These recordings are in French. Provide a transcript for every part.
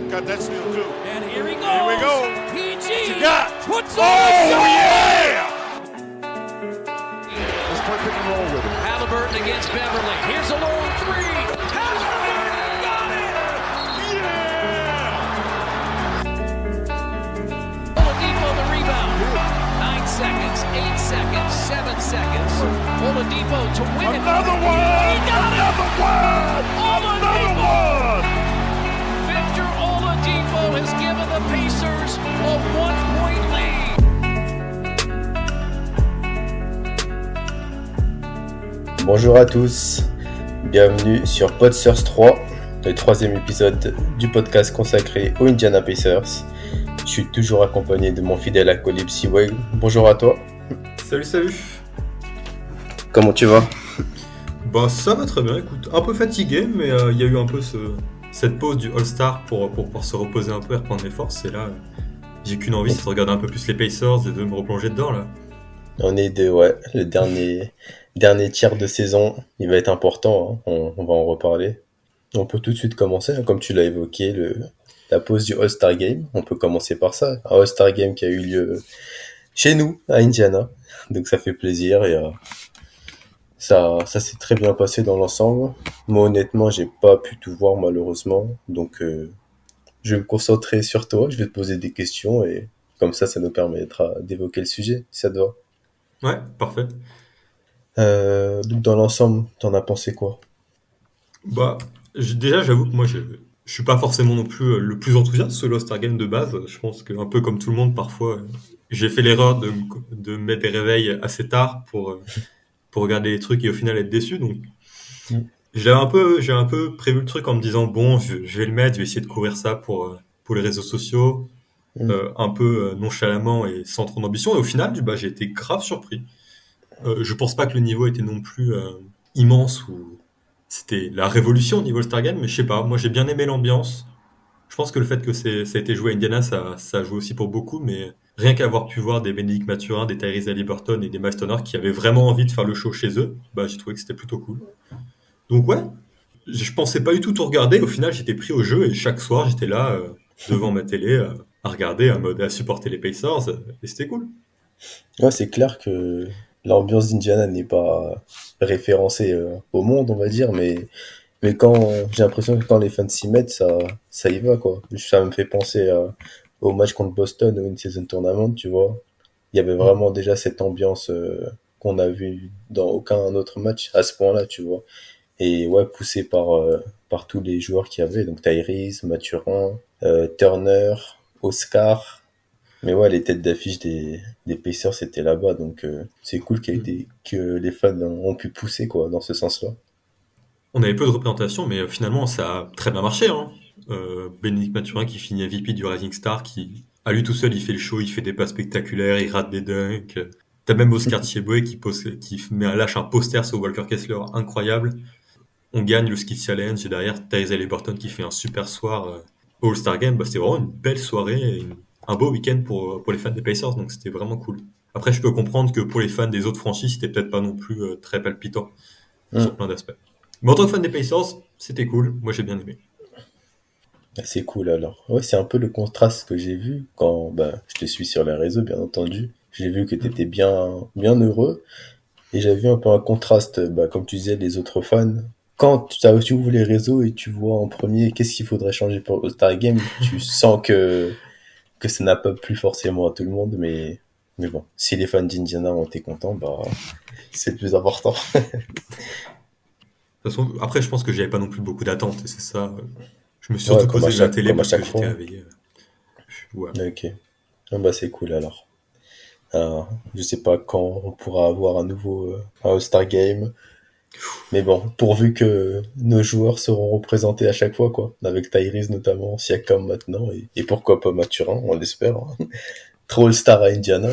got that steal too. And here he goes. Here we go. PG What you got? puts Oh, on the yeah! Let's play pick and roll with it. Halliburton against Beverly. Here's a long three. Halliburton got it. Yeah! Oladipo the rebound. 9 seconds, 8 seconds, 7 seconds. Oladipo to win it. Another one! He got it. Another one! Another Oladipo. one! Victor Oladipo has given the Pacers a 1-point lead. Bonjour à tous, bienvenue sur Pacers 3, le troisième épisode du podcast consacré aux Indiana Pacers. Je suis toujours accompagné de mon fidèle acolyte Seaway. Bonjour à toi. Salut. Comment tu vas? Bah ça va très bien, écoute, un peu fatigué, mais il y a eu un peu cette pause du All-Star pour pouvoir se reposer un peu et reprendre les forces. Et là, j'ai qu'une envie, c'est de regarder un peu plus les Pacers et de me replonger dedans là. On est le dernier tiers de saison, il va être important, hein. On va en reparler. On peut tout de suite commencer, hein, comme tu l'as évoqué, la pause du All-Star Game. On peut commencer par ça, un All-Star Game qui a eu lieu chez nous, à Indiana. Donc ça fait plaisir et ça s'est très bien passé dans l'ensemble. Moi honnêtement, j'ai pas pu tout voir malheureusement, donc je vais me concentrer sur toi, je vais te poser des questions et comme ça nous permettra d'évoquer le sujet, si ça te va. Ouais, parfait. Donc dans l'ensemble, t'en as pensé quoi? Bah, déjà j'avoue que moi je suis pas forcément non plus le plus enthousiaste sur l'All-Star Game de base. Je pense que un peu comme tout le monde parfois, j'ai fait l'erreur de mettre des réveils assez tard pour regarder les trucs et au final être déçu. Donc j'ai un peu prévu le truc en me disant bon, je vais le mettre, je vais essayer de courir ça pour les réseaux sociaux, un peu nonchalamment et sans trop d'ambition. Et au final, j'ai été grave surpris. Je pense pas que le niveau était non plus immense ou c'était la révolution au niveau All-Star Game, mais je sais pas, moi j'ai bien aimé l'ambiance. Je pense que le fait que ça a été joué à Indiana, ça joue aussi pour beaucoup, mais rien qu'avoir pu voir des Bénédicte Mathurin, des Tyrese Haliburton et des Miles Turner qui avaient vraiment envie de faire le show chez eux, j'ai trouvé que c'était plutôt cool. Donc ouais, je pensais pas du tout regarder, au final j'étais pris au jeu et chaque soir j'étais là devant ma télé à regarder, à supporter les Pacers et c'était cool. Ouais, c'est clair que l'ambiance d'Indiana n'est pas référencée au monde, on va dire, mais quand j'ai l'impression que quand les fans s'y mettent, ça y va, quoi. Ça me fait penser au match contre Boston au In-Season Tournament, tu vois. Il y avait vraiment déjà cette ambiance qu'on a vue dans aucun autre match à ce point-là, tu vois. Et ouais, poussé par tous les joueurs qu'il y avait, donc Tyrese, Mathurin, Turner, Oscar. Mais ouais, les têtes d'affiche des Pacers c'était là-bas, donc c'est cool que les fans ont pu pousser quoi dans ce sens-là. On avait peu de représentation, mais finalement ça a très bien marché. Hein. Bénédicte Mathurin qui finit MVP du Rising Star, qui à lui tout seul il fait le show, il fait des pas spectaculaires, il rate des dunks. T'as même Oscar Tshiebwe qui lâche un poster sur Walker Kessler incroyable. On gagne le Ski Challenge et derrière Tyrese Haliburton qui fait un super soir au All-Star Game. C'était vraiment une belle soirée et un beau week-end pour les fans des Pacers, donc c'était vraiment cool. Après, je peux comprendre que pour les fans des autres franchises, c'était peut-être pas non plus très palpitant sur plein d'aspects. Mais en tant que fan des Pacers, c'était cool. Moi, j'ai bien aimé. C'est cool alors. Ouais, c'est un peu le contraste que j'ai vu quand je te suis sur les réseaux, bien entendu. J'ai vu que t'étais bien heureux et j'avais vu un peu un contraste, comme tu disais, les autres fans. Quand tu ouvres les réseaux et tu vois en premier qu'est-ce qu'il faudrait changer pour All-Star Game, tu sens que ça n'a pas plu forcément à tout le monde, mais bon, si les fans d'Indiana ont été contents, c'est le plus important. De toute façon, après, je pense que j'avais pas non plus beaucoup d'attentes, et c'est ça. Je me suis surtout posé de la télé parce que j'étais réveillé. Ouais. Ok. C'est cool alors. Je sais pas quand on pourra avoir un nouveau un All-Star Game. Mais bon, pourvu que nos joueurs seront représentés à chaque fois, quoi. Avec Tyrese notamment, Siakam maintenant, et pourquoi pas Mathurin, on l'espère. Hein. Trop All-Star à Indiana,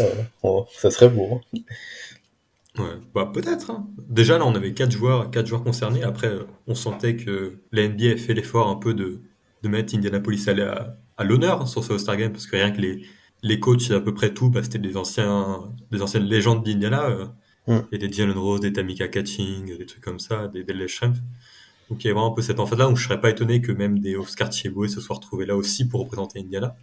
ça serait beau. Hein. Ouais, peut-être. Hein. Déjà, là, on avait 4 joueurs concernés. Après, on sentait que la NBA a fait l'effort un peu de mettre Indianapolis à l'honneur hein, sur ce All-Star Game, parce que rien que les coachs, à peu près tout, c'était des anciennes légendes d'Indiana. Il y a des Jalen Rose, des Tamika Catching, des trucs comme ça, des Delle Schrempf. Donc il y a vraiment un peu cette emphase-là, donc je serais pas étonné que même des Oscar Tshiebwe se soient retrouvés là aussi pour représenter Indiana.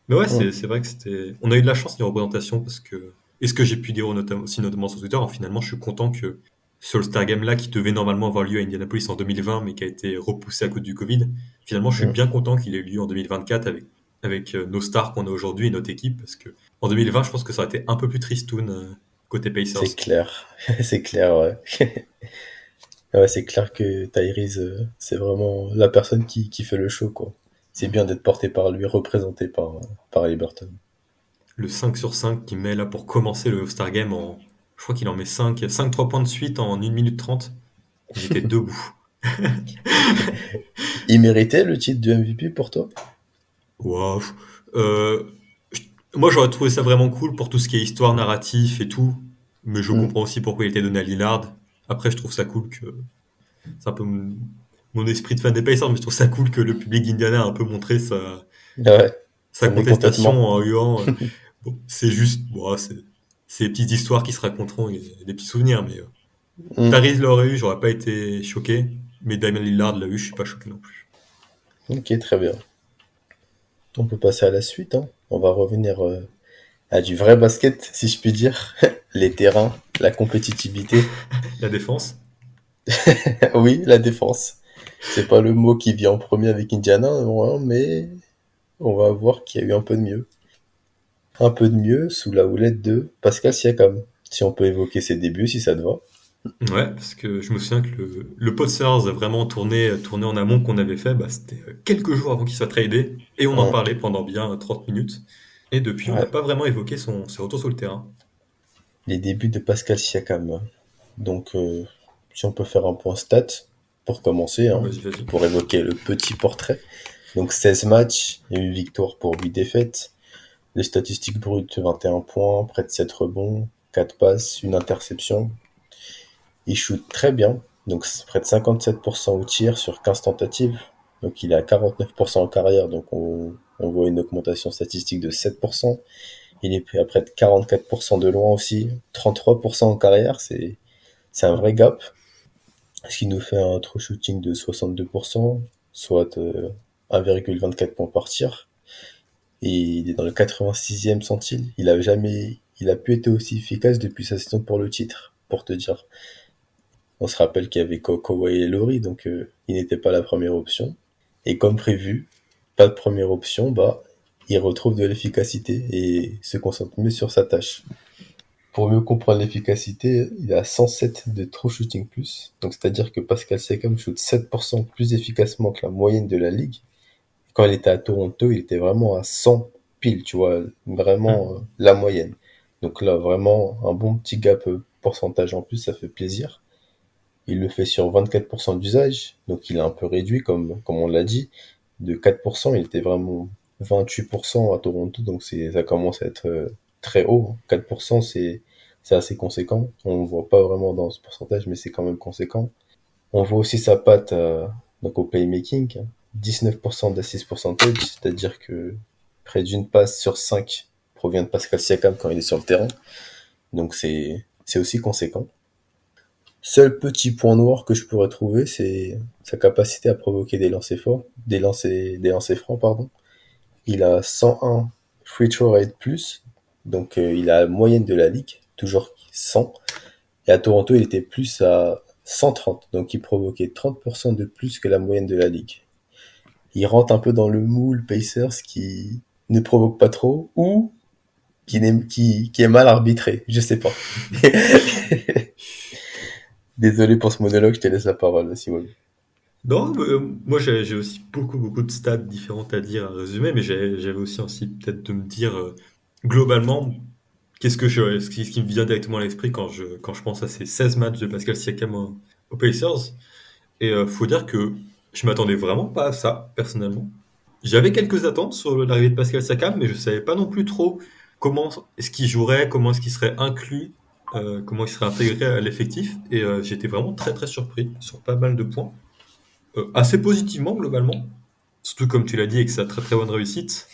Mais ouais, Mm. c'est vrai que c'était. On a eu de la chance d'une représentation parce que. Et ce que j'ai pu dire aussi notamment sur Twitter, finalement, je suis content que ce All-Star Game-là, qui devait normalement avoir lieu à Indianapolis en 2020, mais qui a été repoussé à cause du Covid, finalement, je suis Mm. bien content qu'il ait eu lieu en 2024 avec nos stars qu'on a aujourd'hui et notre équipe, parce que en 2020, je pense que ça aurait été un peu plus tristoun côté C'est Pacers. clair. C'est clair, ouais. Ouais, c'est clair que Tyrese, c'est vraiment la personne qui fait le show, quoi. C'est bien d'être porté par lui, représenté par Liberton. Le 5 sur 5 qu'il met là pour commencer le All-Star Game en. Je crois qu'il en met 5 3 points de suite en 1 minute 30. J'étais debout. Il méritait le titre du MVP pour toi? Waouh. Euh, Moi, j'aurais trouvé ça vraiment cool pour tout ce qui est histoire, narratif et tout. Mais je Mm. comprends aussi pourquoi il était donné à Lillard. Après, je trouve ça cool que. C'est un peu mon esprit de fan des Pacers, mais je trouve ça cool que le public d'Indiana a un peu montré Ouais, sa son contestation mécontentement. en huant. Bon, c'est juste. Bon, c'est des petites histoires qui se raconteront et des petits souvenirs. Mais Mm. Tyrese l'aurait eu, j'aurais pas été choqué. Mais Damien Lillard l'a eu, je suis pas choqué non plus. Ok, très bien. On peut passer à la suite, hein. On va revenir à du vrai basket, si je puis dire. Les terrains, la compétitivité. La défense. Oui, la défense. C'est pas le mot qui vient en premier avec Indiana, ouais, mais on va voir qu'il y a eu un peu de mieux. Un peu de mieux sous la houlette de Pascal Siakam. Si on peut évoquer ses débuts, si ça te va. Ouais, parce que je me souviens que le Podstars a vraiment tourné en amont qu'on avait fait, bah, c'était quelques jours avant qu'il soit tradé, et on en Mm. parlait pendant bien 30 minutes. Et depuis, on n'a Ouais, pas vraiment évoqué ses retours sur le terrain. les débuts de Pascal Siakam. Donc, si on peut faire un point stat pour commencer, hein, Vas-y, vas-y. pour évoquer le petit portrait. Donc 16 matchs, il y a eu victoire pour 8 défaites. Les statistiques brutes, 21 points, près de 7 rebonds, 4 passes, une interception. Il shoot très bien, donc c'est près de 57% au tir sur 15 tentatives. Donc il est à 49% en carrière, donc on voit une augmentation statistique de 7%. Il est à près de 44% de loin aussi, 33% en carrière, c'est un vrai gap. Ce qui nous fait un true shooting de 62%, soit 1,24 points par tir. Et il est dans le 86e centile. Il a pu être aussi efficace depuis sa saison pour le titre, pour te dire. On se rappelle qu'il y avait Kawhi et Laurie, donc il n'était pas la première option. Et comme prévu, pas de première option, bah, il retrouve de l'efficacité et se concentre mieux sur sa tâche. Pour mieux comprendre l'efficacité, il a 107 de true shooting plus. Donc c'est-à-dire que Pascal Siakam shoot 7% plus efficacement que la moyenne de la ligue. Quand il était à Toronto, il était vraiment à 100 pile, tu vois, vraiment Hmm. la moyenne. Donc là, vraiment un bon petit gap pourcentage en plus, ça fait plaisir. Il le fait sur 24% d'usage, donc il a un peu réduit, comme on l'a dit. De 4%, il était vraiment 28% à Toronto, donc ça commence à être très haut. 4%, c'est assez conséquent. On ne voit pas vraiment dans ce pourcentage, mais c'est quand même conséquent. On voit aussi sa patte donc au playmaking, 19% d'assist percentage, c'est-à-dire que près d'une passe sur 5 provient de Pascal Siakam quand il est sur le terrain. Donc c'est aussi conséquent. Seul petit point noir que je pourrais trouver, c'est sa capacité à provoquer des lancers forts, des lancers francs, pardon. Il a 101 free throw rate plus, donc il a la moyenne de la ligue, toujours 100. Et à Toronto, il était plus à 130, donc il provoquait 30% de plus que la moyenne de la ligue. Il rentre un peu dans le moule Pacers qui ne provoque pas trop ou qui est mal arbitré, je sais pas. Désolé pour ce monologue, je te laisse la parole, Simon. Non, moi j'ai aussi beaucoup de stats différentes à dire, à résumer, mais j'avais aussi envie peut-être de me dire globalement ce qui me vient directement à l'esprit quand je pense à ces 16 matchs de Pascal Siakam aux Pacers. Et faut dire que je m'attendais vraiment pas à ça, personnellement. J'avais quelques attentes sur l'arrivée de Pascal Siakam, mais je savais pas non plus trop comment est-ce qu'il jouerait, comment est-ce qu'il serait inclus, comment il serait intégré à l'effectif. Et j'étais vraiment très surpris sur pas mal de points. Assez positivement, globalement. Surtout comme tu l'as dit, avec sa très bonne réussite.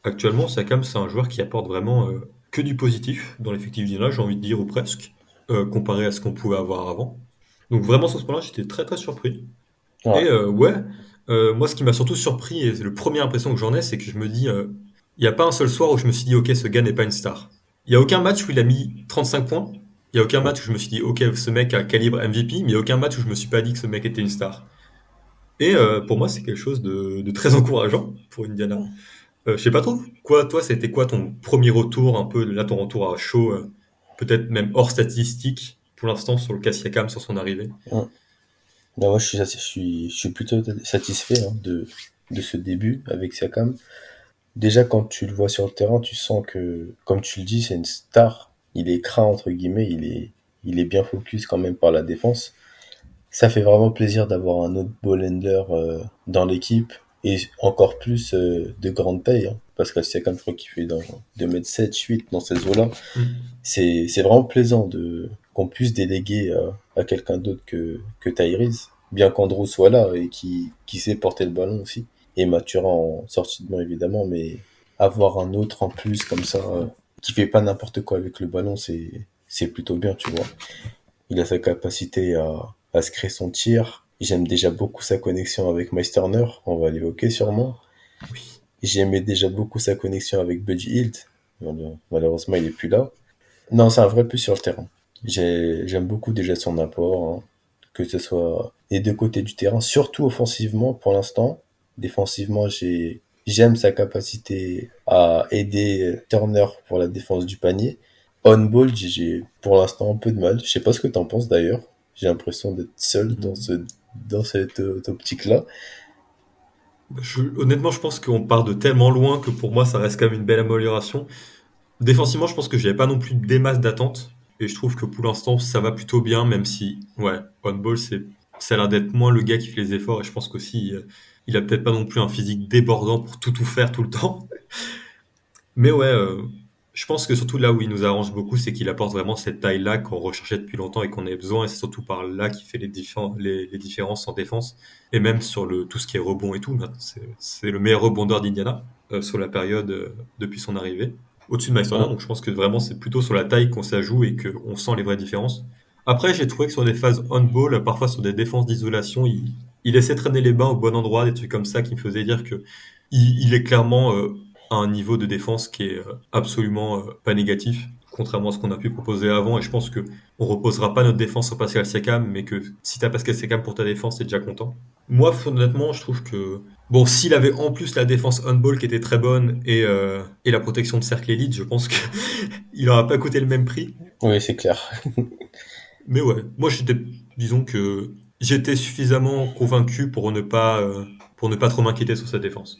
Actuellement, Siakam, c'est un joueur qui apporte vraiment que du positif dans l'effectif d'Indiana, j'ai envie de dire, ou presque, comparé à ce qu'on pouvait avoir avant. Donc vraiment, sur ce point-là, j'étais très surpris. Et Ouais. moi, ce qui m'a surtout surpris, et c'est la première impression que j'en ai, c'est que je me dis, il n'y a pas un seul soir où je me suis dit, ok, ce gars n'est pas une star. Il n'y a aucun match où il a mis 35 points. Il n'y a aucun match où je me suis dit, ok, ce mec a calibre MVP, mais il n'y a aucun match où je me suis pas dit que ce mec était une star. Et pour moi, c'est quelque chose de très encourageant pour Indiana. Je sais pas trop. Quoi, toi, c'était quoi ton premier retour, un peu, là, ton retour à chaud, peut-être même hors statistique, pour l'instant, sur le cas Siakam, sur son arrivée? Ouais. Ben, moi, je suis plutôt satisfait hein, de ce début avec Siakam. Déjà, quand tu le vois sur le terrain, tu sens que, comme tu le dis, c'est une star. Il est craint, entre guillemets, il est bien focus quand même par la défense. Ça fait vraiment plaisir d'avoir un autre ball handler dans l'équipe et encore plus de grande taille. Hein, parce que Siakam, je crois qu'il fait dans 2 m 7, 8 dans ces eaux-là. Mm. C'est vraiment plaisant qu'on puisse déléguer à quelqu'un d'autre que Tyrese. Bien qu'Andrew soit là et qui sait porter le ballon aussi. Et Mathurin en sortie de banc évidemment, mais avoir un autre en plus comme ça, qui fait pas n'importe quoi avec le ballon, c'est plutôt bien, tu vois. Il a sa capacité à se créer son tir. J'aime déjà beaucoup sa connexion avec Miles Turner, on va l'évoquer sûrement. Oui. J'aimais déjà beaucoup sa connexion avec Buddy Hield. Malheureusement, il est plus là. Non, c'est un vrai plus sur le terrain. J'aime beaucoup déjà son apport, hein, que ce soit des deux côtés du terrain, surtout offensivement pour l'instant. Défensivement, j'aime sa capacité à aider Turner pour la défense du panier. On ball, j'ai pour l'instant un peu de mal. Je sais pas ce que t'en penses d'ailleurs. J'ai l'impression d'être seul dans cette optique-là. Honnêtement, je pense qu'on part de tellement loin que pour moi, ça reste quand même une belle amélioration. Défensivement, je pense que j'avais pas non plus des masses d'attentes. Et je trouve que pour l'instant, ça va plutôt bien, même si, ouais, on-ball, ça a l'air d'être moins le gars qui fait les efforts. Et je pense qu'aussi, il a peut-être pas non plus un physique débordant pour tout faire tout le temps. Mais ouais, je pense que surtout là où il nous arrange beaucoup, c'est qu'il apporte vraiment cette taille-là qu'on recherchait depuis longtemps et qu'on avait besoin. Et c'est surtout par là qu'il fait les différences en défense. Et même sur tout ce qui est rebond et tout. Maintenant, c'est le meilleur rebondeur d'Indiana sur la période depuis son arrivée. Au-dessus de Meisterner. Hein. Donc je pense que vraiment c'est plutôt sur la taille qu'on s'ajoute et qu'on sent les vraies différences. Après, j'ai trouvé que sur des phases on-ball, parfois sur des défenses d'isolation, il essaie de traîner les bains au bon endroit, des trucs comme ça qui me faisaient dire que il est clairement à un niveau de défense qui est absolument pas négatif, contrairement à ce qu'on a pu proposer avant. Et je pense que on reposera pas notre défense sur Pascal Siakam, mais que si t'as Pascal Siakam pour ta défense, t'es déjà content. Moi, honnêtement, je trouve que bon, s'il avait en plus la défense on-ball qui était très bonne et la protection de cercle élite, je pense que il aura pas coûté le même prix. Oui, c'est clair. Mais ouais, moi disons que j'étais suffisamment convaincu pour ne pas trop m'inquiéter sur sa défense.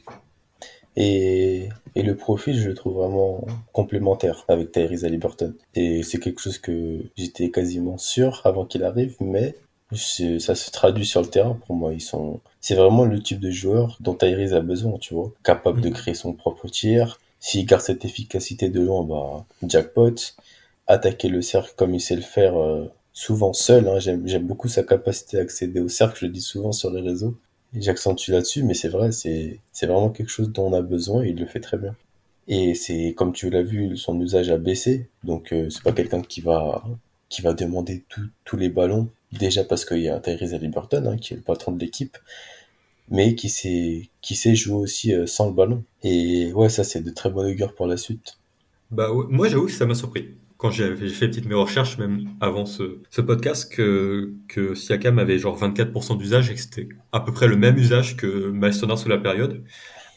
Et le profil, je le trouve vraiment complémentaire avec Tyrese Haliburton. Et c'est quelque chose que j'étais quasiment sûr avant qu'il arrive, mais ça se traduit sur le terrain pour moi. C'est vraiment le type de joueur dont Tyrese a besoin, tu vois. Capable de Mm. créer son propre tir. S'il garde cette efficacité de loin, bah, jackpot. Attaquer le cercle comme il sait le faire, souvent seul, hein. J'aime beaucoup sa capacité à accéder au cercle, je le dis souvent sur les réseaux. Et j'accentue là-dessus, mais c'est vrai, c'est vraiment quelque chose dont on a besoin et il le fait très bien. Et c'est, comme tu l'as vu, son usage a baissé. Donc, c'est pas quelqu'un qui va demander tous les ballons. Déjà parce qu'il y a Tyrese Haliburton, hein, qui est le patron de l'équipe, mais qui sait jouer aussi sans le ballon. Et ouais, ça, c'est de très bon augure pour la suite. Bah ouais, moi j'avoue que ça m'a surpris. Quand j'ai fait petites mes recherches, même avant ce podcast, que Siakam avait genre 24% d'usage et que c'était à peu près le même usage que Miles Turner sous la période.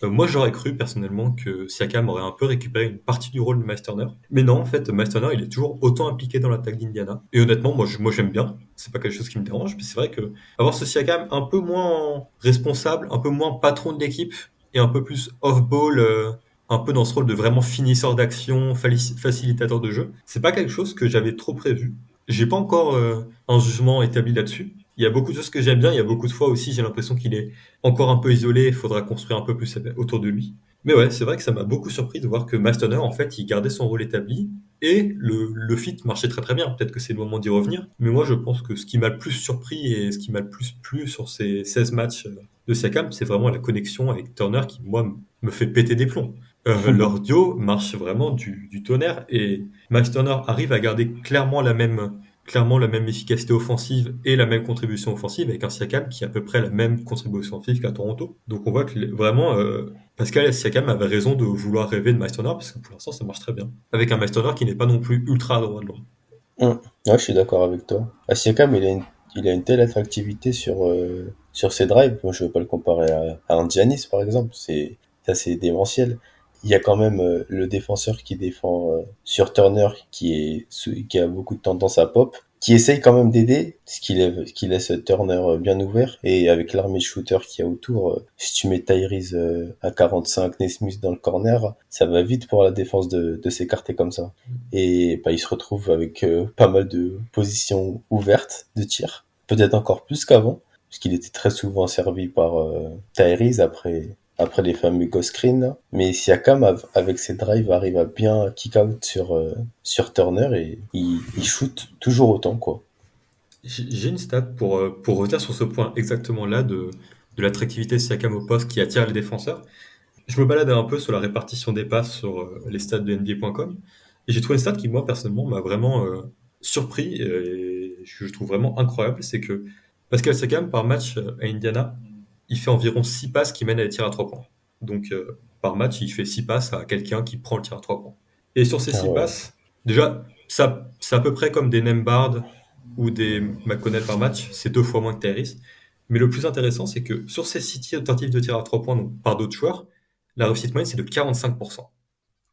Moi j'aurais cru personnellement que Siakam aurait un peu récupéré une partie du rôle de Miles Turner. Mais non, en fait, Miles Turner il est toujours autant impliqué dans l'attaque d'Indiana. Et honnêtement, moi j'aime bien. C'est pas quelque chose qui me dérange. Mais c'est vrai que avoir ce Siakam un peu moins responsable, un peu moins patron de l'équipe et un peu plus off-ball. Un peu dans ce rôle de vraiment finisseur d'action, facilitateur de jeu. C'est pas quelque chose que j'avais trop prévu. J'ai pas encore un jugement établi là-dessus. Il y a beaucoup de choses que j'aime bien, il y a beaucoup de fois aussi j'ai l'impression qu'il est encore un peu isolé, il faudra construire un peu plus autour de lui. Mais ouais, c'est vrai que ça m'a beaucoup surpris de voir que Mastoner, en fait, il gardait son rôle établi et le fit marchait très très bien. Peut-être que c'est le moment d'y revenir. Mais moi, je pense que ce qui m'a le plus surpris et ce qui m'a le plus plu sur ces 16 matchs de Siakam, c'est vraiment la connexion avec Turner qui, moi, me fait péter des plombs. Leur duo marche vraiment du tonnerre et Miles Turner arrive à garder clairement clairement la même efficacité offensive et la même contribution offensive avec un Siakam qui a à peu près la même contribution offensive qu'à Toronto. Donc on voit que vraiment Pascal Siakam avait raison de vouloir rêver de Miles Turner parce que pour l'instant ça marche très bien. Avec un Miles Turner qui n'est pas non plus ultra droit de loin. Ouais, je suis d'accord avec toi. Siakam, il a une telle attractivité sur ses drives. Moi, je veux pas le comparer à un Giannis, par exemple. C'est assez démentiel. Il y a quand même le défenseur qui défend sur Turner, qui a beaucoup de tendance à pop, qui essaye quand même d'aider, ce qui laisse Turner bien ouvert. Et avec l'armée de shooters qu'il y a autour, si tu mets Tyrese à 45, Nesmith dans le corner, ça va vite pour la défense de s'écarter comme ça. Et bah, il se retrouve avec pas mal de positions ouvertes de tir, peut-être encore plus qu'avant, puisqu'il était très souvent servi par Tyrese après les fameux ghost screens. Là. Mais Siakam, avec ses drives, arrive à bien kick out sur Turner et il shoot toujours autant, quoi. J'ai une stat pour revenir sur ce point exactement là de l'attractivité de Siakam au poste qui attire les défenseurs. Je me baladais un peu sur la répartition des passes sur les stats de NBA.com et j'ai trouvé une stat qui, moi, personnellement, m'a vraiment surpris et je trouve vraiment incroyable. C'est que Pascal Siakam, par match à Indiana, il fait environ 6 passes qui mènent à des tirs à 3 points. Donc, par match, il fait 6 passes à quelqu'un qui prend le tir à 3 points. Et sur ces Ah 6 ouais. passes, déjà, ça, c'est à peu près comme des Nembhard ou des McConnell par match. C'est 2 fois moins que Tyrese. Mais le plus intéressant, c'est que sur ces 6 tentatives de tir à 3 points donc, par d'autres joueurs, la réussite moyenne, c'est de 45%.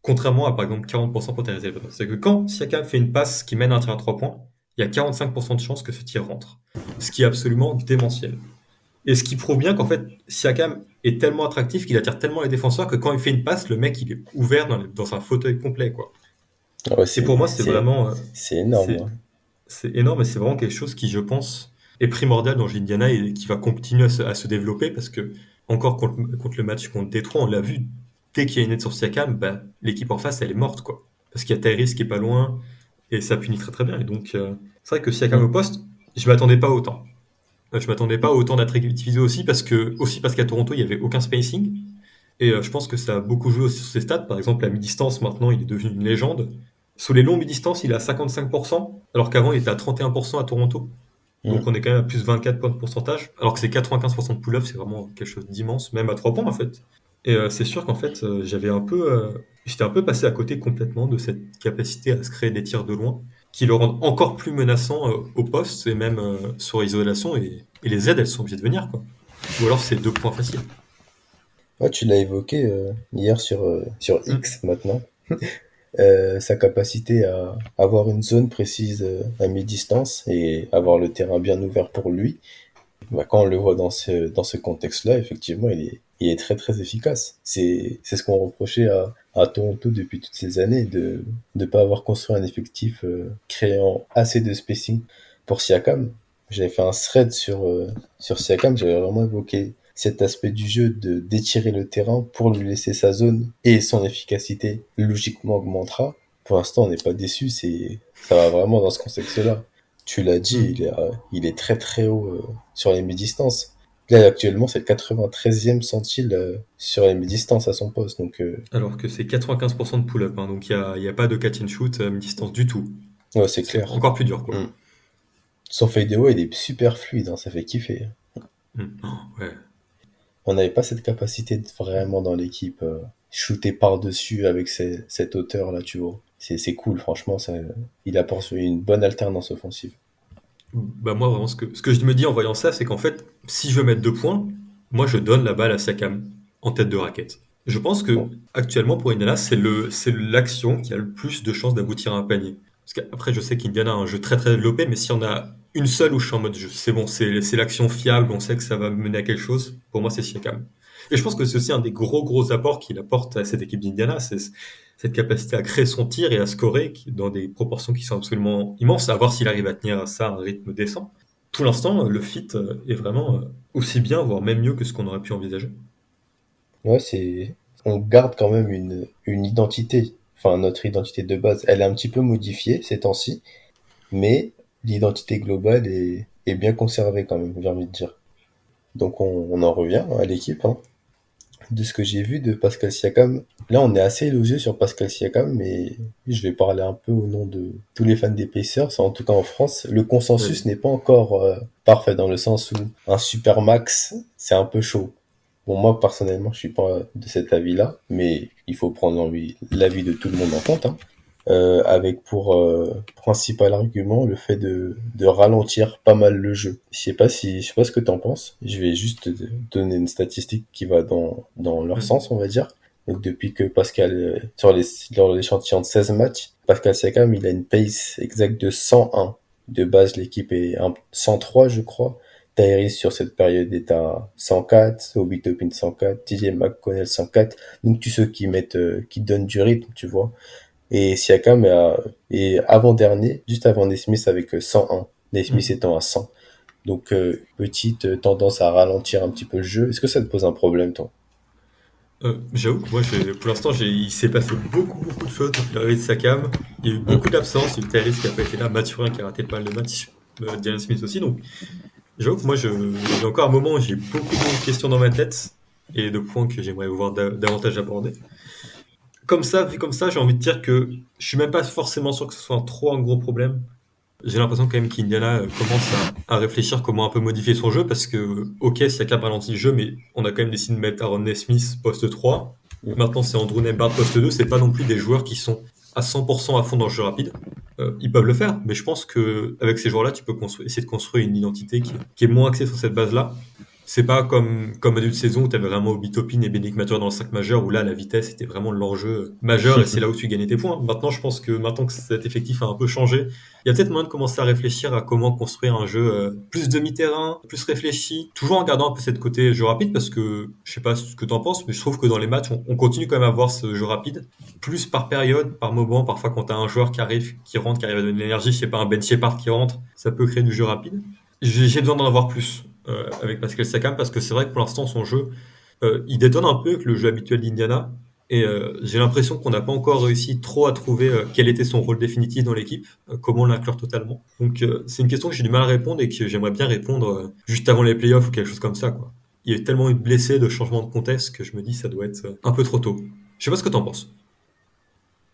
Contrairement à, par exemple, 40% pour Tyrese Haliburton. C'est que quand Siakam fait une passe qui mène à un tir à 3 points, il y a 45% de chances que ce tir rentre. Ce qui est absolument démentiel. Et ce qui prouve bien qu'en fait, Siakam est tellement attractif qu'il attire tellement les défenseurs que quand il fait une passe, le mec, il est ouvert dans un fauteuil complet, quoi. Ah ouais, Et pour moi, c'est vraiment, c'est énorme. c'est, Ouais. c'est énorme et c'est vraiment quelque chose qui, je pense, est primordial dans Indiana et qui va continuer à se développer parce que, encore contre le match contre Détroit, on l'a vu, dès qu'il y a une aide sur Siakam, bah, l'équipe en face, elle est morte, quoi. Parce qu'il y a Tyrese qui est pas loin et ça punit très très bien. Et donc, c'est vrai que Siakam au Mm. poste, je m'attendais pas autant. Je m'attendais pas à autant d'attractivité aussi parce qu'à Toronto, il y avait aucun spacing. Et je pense que ça a beaucoup joué aussi sur ses stats. Par exemple, la mi-distance, maintenant, il est devenu une légende. Sur les longues mi-distances, il est à 55%, alors qu'avant, il était à 31% à Toronto. Donc Mm. on est quand même à plus 24 points de pourcentage, alors que c'est 95% de pull-up, c'est vraiment quelque chose d'immense, même à 3 points en fait. Et c'est sûr qu'en fait, j'étais un peu passé à côté complètement de cette capacité à se créer des tirs de loin, qui le rendent encore plus menaçant au poste et même sur isolation, et les aides, elles sont obligées de venir, quoi. Ou alors c'est 2 points faciles. Ouais, tu l'as évoqué hier sur Mm. X maintenant. Sa capacité à avoir une zone précise à mi-distance et avoir le terrain bien ouvert pour lui. Bah, quand on le voit dans ce contexte-là, effectivement, il est très très efficace. C'est ce qu'on reprochait à Toronto depuis toutes ces années de ne pas avoir construit un effectif créant assez de spacing pour Siakam. J'avais fait un thread sur Siakam, j'avais vraiment évoqué cet aspect du jeu de d'étirer le terrain pour lui laisser sa zone et son efficacité logiquement augmentera. Pour l'instant, on n'est pas déçu, ça va vraiment dans ce contexte-là. Tu l'as dit, Mm. il est très très haut sur les mi-distances. Là, actuellement, c'est le 93e centile sur les mi-distances à son poste. Donc, Alors que c'est 95% de pull-up, hein, donc il y a pas de catch and shoot à mi-distance du tout. ouais, c'est C'est clair. encore plus dur, quoi. Mm. Son fadeaway, il est super fluide, hein, ça fait kiffer. Mm. Oh, ouais. On n'avait pas cette capacité vraiment dans l'équipe, shooter par-dessus avec cette hauteur-là, tu vois. C'est cool, franchement, il apporte une bonne alternance offensive. Bah moi vraiment ce que je me dis en voyant ça, c'est qu'en fait, si je veux mettre 2 points, moi je donne la balle à Siakam en tête de raquette. Je pense que Bon. actuellement pour Indiana, c'est l'action qui a le plus de chances d'aboutir à un panier. Parce qu'après je sais qu'Indiana a un jeu très très développé, mais s'il y en a une seule où je suis en mode c'est bon, c'est l'action fiable, on sait que ça va mener à quelque chose, pour moi c'est Siakam. Et je pense que c'est aussi un des gros apports qu'il apporte à cette équipe d'Indiana, c'est cette capacité à créer son tir et à scorer dans des proportions qui sont absolument immenses, à voir s'il arrive à tenir ça à un rythme décent. Pour l'instant, le fit est vraiment aussi bien, voire même mieux que ce qu'on aurait pu envisager. Ouais, on garde quand même une identité. Enfin, notre identité de base, elle est un petit peu modifiée ces temps-ci, mais l'identité globale est bien conservée quand même, j'ai envie de dire. Donc on en revient à l'équipe, hein. de ce que j'ai vu de Pascal Siakam, là on est assez élogieux sur Pascal Siakam, mais je vais parler un peu au nom de tous les fans des Pacers, en tout cas en France. Le consensus n'est pas encore parfait dans le sens où un super max, c'est un peu chaud. Bon, moi personnellement, je suis pas de cet avis-là, mais il faut prendre l'avis de tout le monde en compte, hein. Avec pour principal argument le fait de ralentir pas mal le jeu. Je sais pas ce que t'en penses. Je vais juste te donner une statistique qui va dans leur Ouais. sens, on va dire. Donc depuis que Pascal, lors de l'échantillon de 16 matchs, Pascal Siakam, il a une pace exacte de 101. De base, l'équipe est 103, je crois. Tyrese sur cette période est à 104, Obi Toppin 104, TJ McConnell 104. Donc tous ceux qui donnent du rythme, tu vois. Et Siakam est avant-dernier, juste avant Naismith avec 101. Naismith étant à 100. Donc, petite tendance à ralentir un petit peu le jeu. Est-ce que ça te pose un problème, toi? J'avoue que moi, pour l'instant, il s'est passé beaucoup de choses depuis l'arrivée de Sakam. Il y a eu beaucoup d'absences. Il y a eu Tyrese qui n'a pas été là, Mathurin qui a raté pas mal de matchs, Jalen Smith aussi. Donc, j'avoue que moi, il y a encore un moment où j'ai beaucoup de questions dans ma tête et de points que j'aimerais voir davantage aborder. Vu comme ça, j'ai envie de dire que je suis même pas forcément sûr que ce soit un gros problème. J'ai l'impression quand même qu'Indiana commence à réfléchir comment un peu modifier son jeu parce que, ok, Siakam ralentit le jeu, mais on a quand même décidé de mettre Aaron Nesmith poste 3. Maintenant, c'est Andrew Nembhard poste 2. C'est pas non plus des joueurs qui sont à 100% à fond dans le jeu rapide. Ils peuvent le faire, mais je pense que avec ces joueurs-là, tu peux essayer de construire une identité qui est moins axée sur cette base-là. C'est pas comme à début de saison où tu avais vraiment Obi Toppin et Benick Mathurin dans le 5 majeur où là la vitesse était vraiment l'enjeu majeur et c'est là où tu gagnais tes points. Maintenant, je pense que maintenant que cet effectif a un peu changé, il y a peut-être moyen de commencer à réfléchir à comment construire un jeu plus demi-terrain, plus réfléchi, toujours en gardant un peu cette côté jeu rapide parce que je sais pas ce que t'en penses, mais je trouve que dans les matchs, on continue quand même à voir ce jeu rapide, plus par période, par moment, parfois quand t'as un joueur qui arrive à donner de l'énergie, je sais pas, un Ben Shepard qui rentre, ça peut créer du jeu rapide. J'ai besoin d'en avoir plus avec Pascal Siakam parce que c'est vrai que pour l'instant son jeu il détonne un peu avec le jeu habituel d'Indiana et j'ai l'impression qu'on n'a pas encore réussi trop à trouver quel était son rôle définitif dans l'équipe, comment l'inclure totalement. Donc c'est une question que j'ai du mal à répondre et que j'aimerais bien répondre juste avant les playoffs ou quelque chose comme ça, quoi. Il y a eu tellement eu de blessés, de changements de contexte que je me dis ça doit être un peu trop tôt. Je sais pas ce que t'en penses.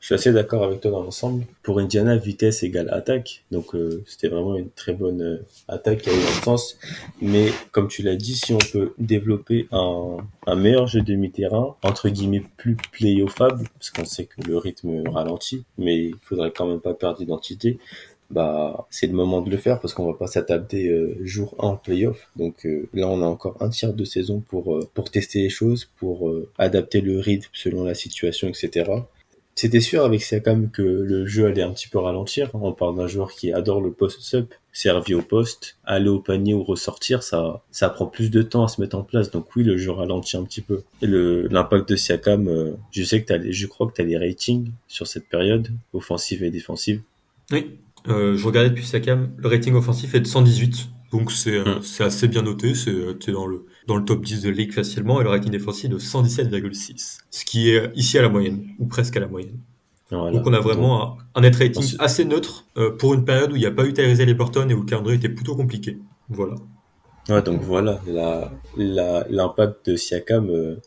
Je suis assez d'accord avec toi dans l'ensemble. Pour Indiana, vitesse égale attaque. Donc, c'était vraiment une très bonne attaque qui a eu un sens. Mais, comme tu l'as dit, si on peut développer un meilleur jeu de mi-terrain, entre guillemets plus playoffable, parce qu'on sait que le rythme ralentit, mais il faudrait quand même pas perdre d'identité, bah, c'est le moment de le faire parce qu'on va pas s'attarder jour 1 en playoff. Donc, là, on a encore un tiers de saison pour tester les choses, pour adapter le rythme selon la situation, etc. C'était sûr avec Siakam que le jeu allait un petit peu ralentir. On parle d'un joueur qui adore le post-up, servi au poste, aller au panier ou ressortir, ça prend plus de temps à se mettre en place. Donc oui, le jeu ralentit un petit peu. Et l'impact de Siakam, je crois que tu as les ratings sur cette période, offensive et défensive. Oui, je regardais depuis Siakam, le rating offensif est de 118, donc c'est assez bien noté, t'es dans le top 10 de la ligue facilement, et le rating défensif de 117,6, ce qui est ici à la moyenne, ou presque à la moyenne. Voilà. Donc on a vraiment un net rating Ensuite- assez neutre pour une période où il n'y a pas eu Tyrese Haliburton et où le calendrier était plutôt compliqué. Voilà. Ouais, donc voilà, l'impact de Siakam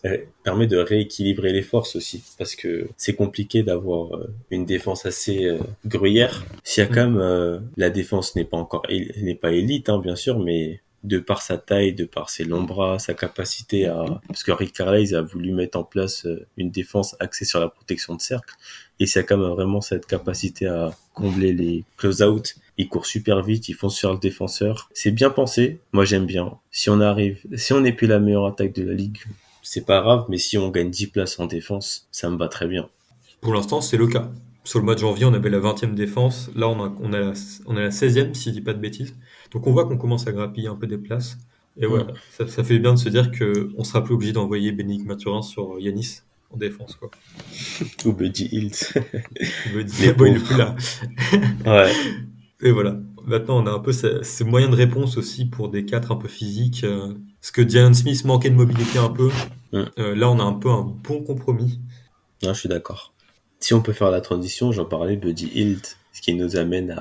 permet de rééquilibrer les forces aussi, parce que c'est compliqué d'avoir une défense assez gruyère. Siakam, la défense n'est pas élite, hein, bien sûr, mais de par sa taille, de par ses longs bras, sa capacité parce que Rick Carlisle a voulu mettre en place une défense axée sur la protection de cercle, et Siakam a vraiment cette capacité à combler les close-out. Il court super vite, il fonce sur le défenseur. C'est bien pensé. Moi, j'aime bien. Si on n'est plus la meilleure attaque de la ligue, c'est pas grave, mais si on gagne 10 places en défense, ça me va très bien. Pour l'instant, c'est le cas. Sur le mois de janvier, on avait la 20e défense. Là, on a la 16e, si je dis pas de bêtises. Donc, on voit qu'on commence à grappiller un peu des places. Et ouais, ça fait bien de se dire qu'on sera plus obligé d'envoyer Benick Mathurin sur Yanis en défense, quoi. Ou Buddy Hield. Il est plus là. Ouais. Et voilà. Maintenant, on a un peu ces moyens de réponse aussi pour des 4 un peu physiques. Parce que Jalen Smith manquait de mobilité un peu. Là, on a un peu un bon compromis. Non, je suis d'accord. Si on peut faire la transition, j'en parlais, Buddy Hield, ce qui nous amène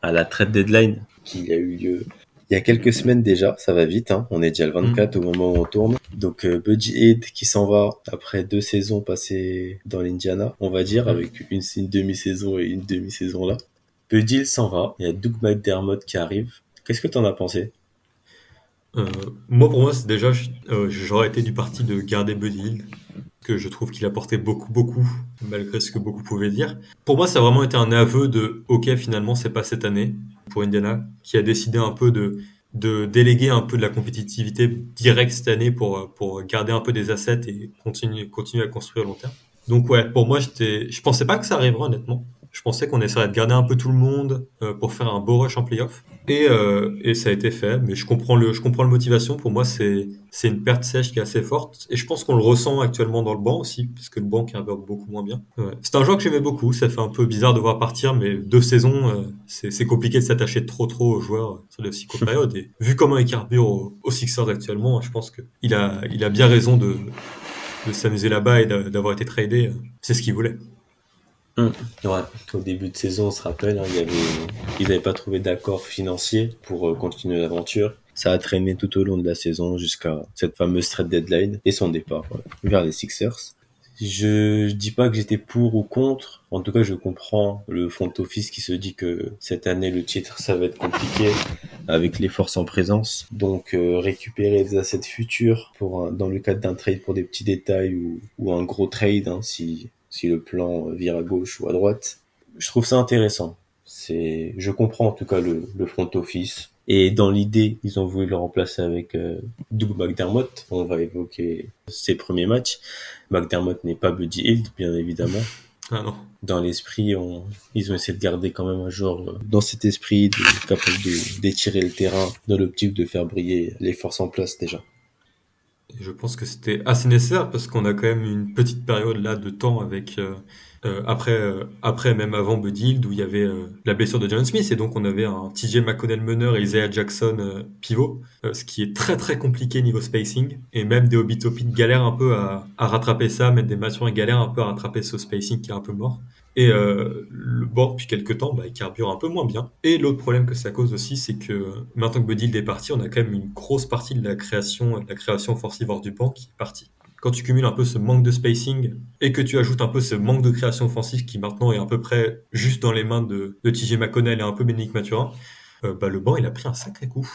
à la trade deadline qui a eu lieu Il y a quelques semaines déjà, ça va vite, hein. On est déjà le 24 au moment où on tourne. Donc Buddy Hield qui s'en va après 2 saisons passées dans l'Indiana, on va dire, avec une demi-saison et une demi-saison là. Buddy Hield s'en va, il y a Doug McDermott qui arrive. Qu'est-ce que t'en as pensé? Pour moi, c'est déjà, j'aurais été du parti de garder Buddy Hield, que je trouve qu'il apportait beaucoup, malgré ce que beaucoup pouvaient dire. Pour moi, ça a vraiment été un aveu de, ok, finalement, c'est pas cette année pour Indiana, qui a décidé un peu de déléguer un peu de la compétitivité directe cette année pour garder un peu des assets et continuer à construire à long terme. Donc ouais, pour moi, je pensais pas que ça arriverait honnêtement. Je pensais qu'on essaierait de garder un peu tout le monde pour faire un beau rush en playoff. Et ça a été fait, mais je comprends le motivation. Pour moi, c'est une perte sèche qui est assez forte. Et je pense qu'on le ressent actuellement dans le banc aussi, parce que le banc carbure beaucoup moins bien. Ouais. C'est un joueur que j'aimais beaucoup. Ça fait un peu bizarre de voir partir, mais 2 saisons, c'est compliqué de s'attacher trop aux joueurs sur les aussi courtes périodes. Et vu comment il carbure aux Sixers actuellement, je pense qu'il a bien raison de s'amuser là-bas et d'avoir été tradé. C'est ce qu'il voulait. Ouais. Au début de saison, on se rappelle, hein, ils n'avaient pas trouvé d'accord financier pour continuer l'aventure. Ça a traîné tout au long de la saison jusqu'à cette fameuse trade deadline et son départ vers les Sixers. Je dis pas que j'étais pour ou contre. En tout cas, je comprends le front office qui se dit que cette année, le titre, ça va être compliqué avec les forces en présence. Donc, récupérer des assets futurs dans le cadre d'un trade pour des petits détails ou un gros trade, hein, si le plan vire à gauche ou à droite. Je trouve ça intéressant. Je comprends en tout cas le front office. Et dans l'idée, ils ont voulu le remplacer avec Doug McDermott. On va évoquer ses premiers matchs. McDermott n'est pas Buddy Hield, bien évidemment. Ah non. Dans l'esprit, ils ont essayé de garder quand même un joueur dans cet esprit, capable d'étirer le terrain, dans l'optique de faire briller les forces en place déjà. Et je pense que c'était assez nécessaire parce qu'on a quand même une petite période là de temps avec après même avant Buddy Hield où il y avait la blessure de John Smith et donc on avait un TJ McConnell meneur et Isaiah Jackson pivot, ce qui est très compliqué niveau spacing et même des Obi Toppin galèrent un peu à rattraper ça, même des Mathurin galèrent un peu à rattraper ce spacing qui est un peu mort. Et le banc, depuis quelques temps, il carbure un peu moins bien. Et l'autre problème que ça cause aussi, c'est que maintenant que Buddy Hield est parti, on a quand même une grosse partie de la création offensive hors du banc qui est partie. Quand tu cumules un peu ce manque de spacing et que tu ajoutes un peu ce manque de création offensive qui maintenant est à peu près juste dans les mains de TJ McConnell et un peu Bénédicte Mathurin, le banc il a pris un sacré coup.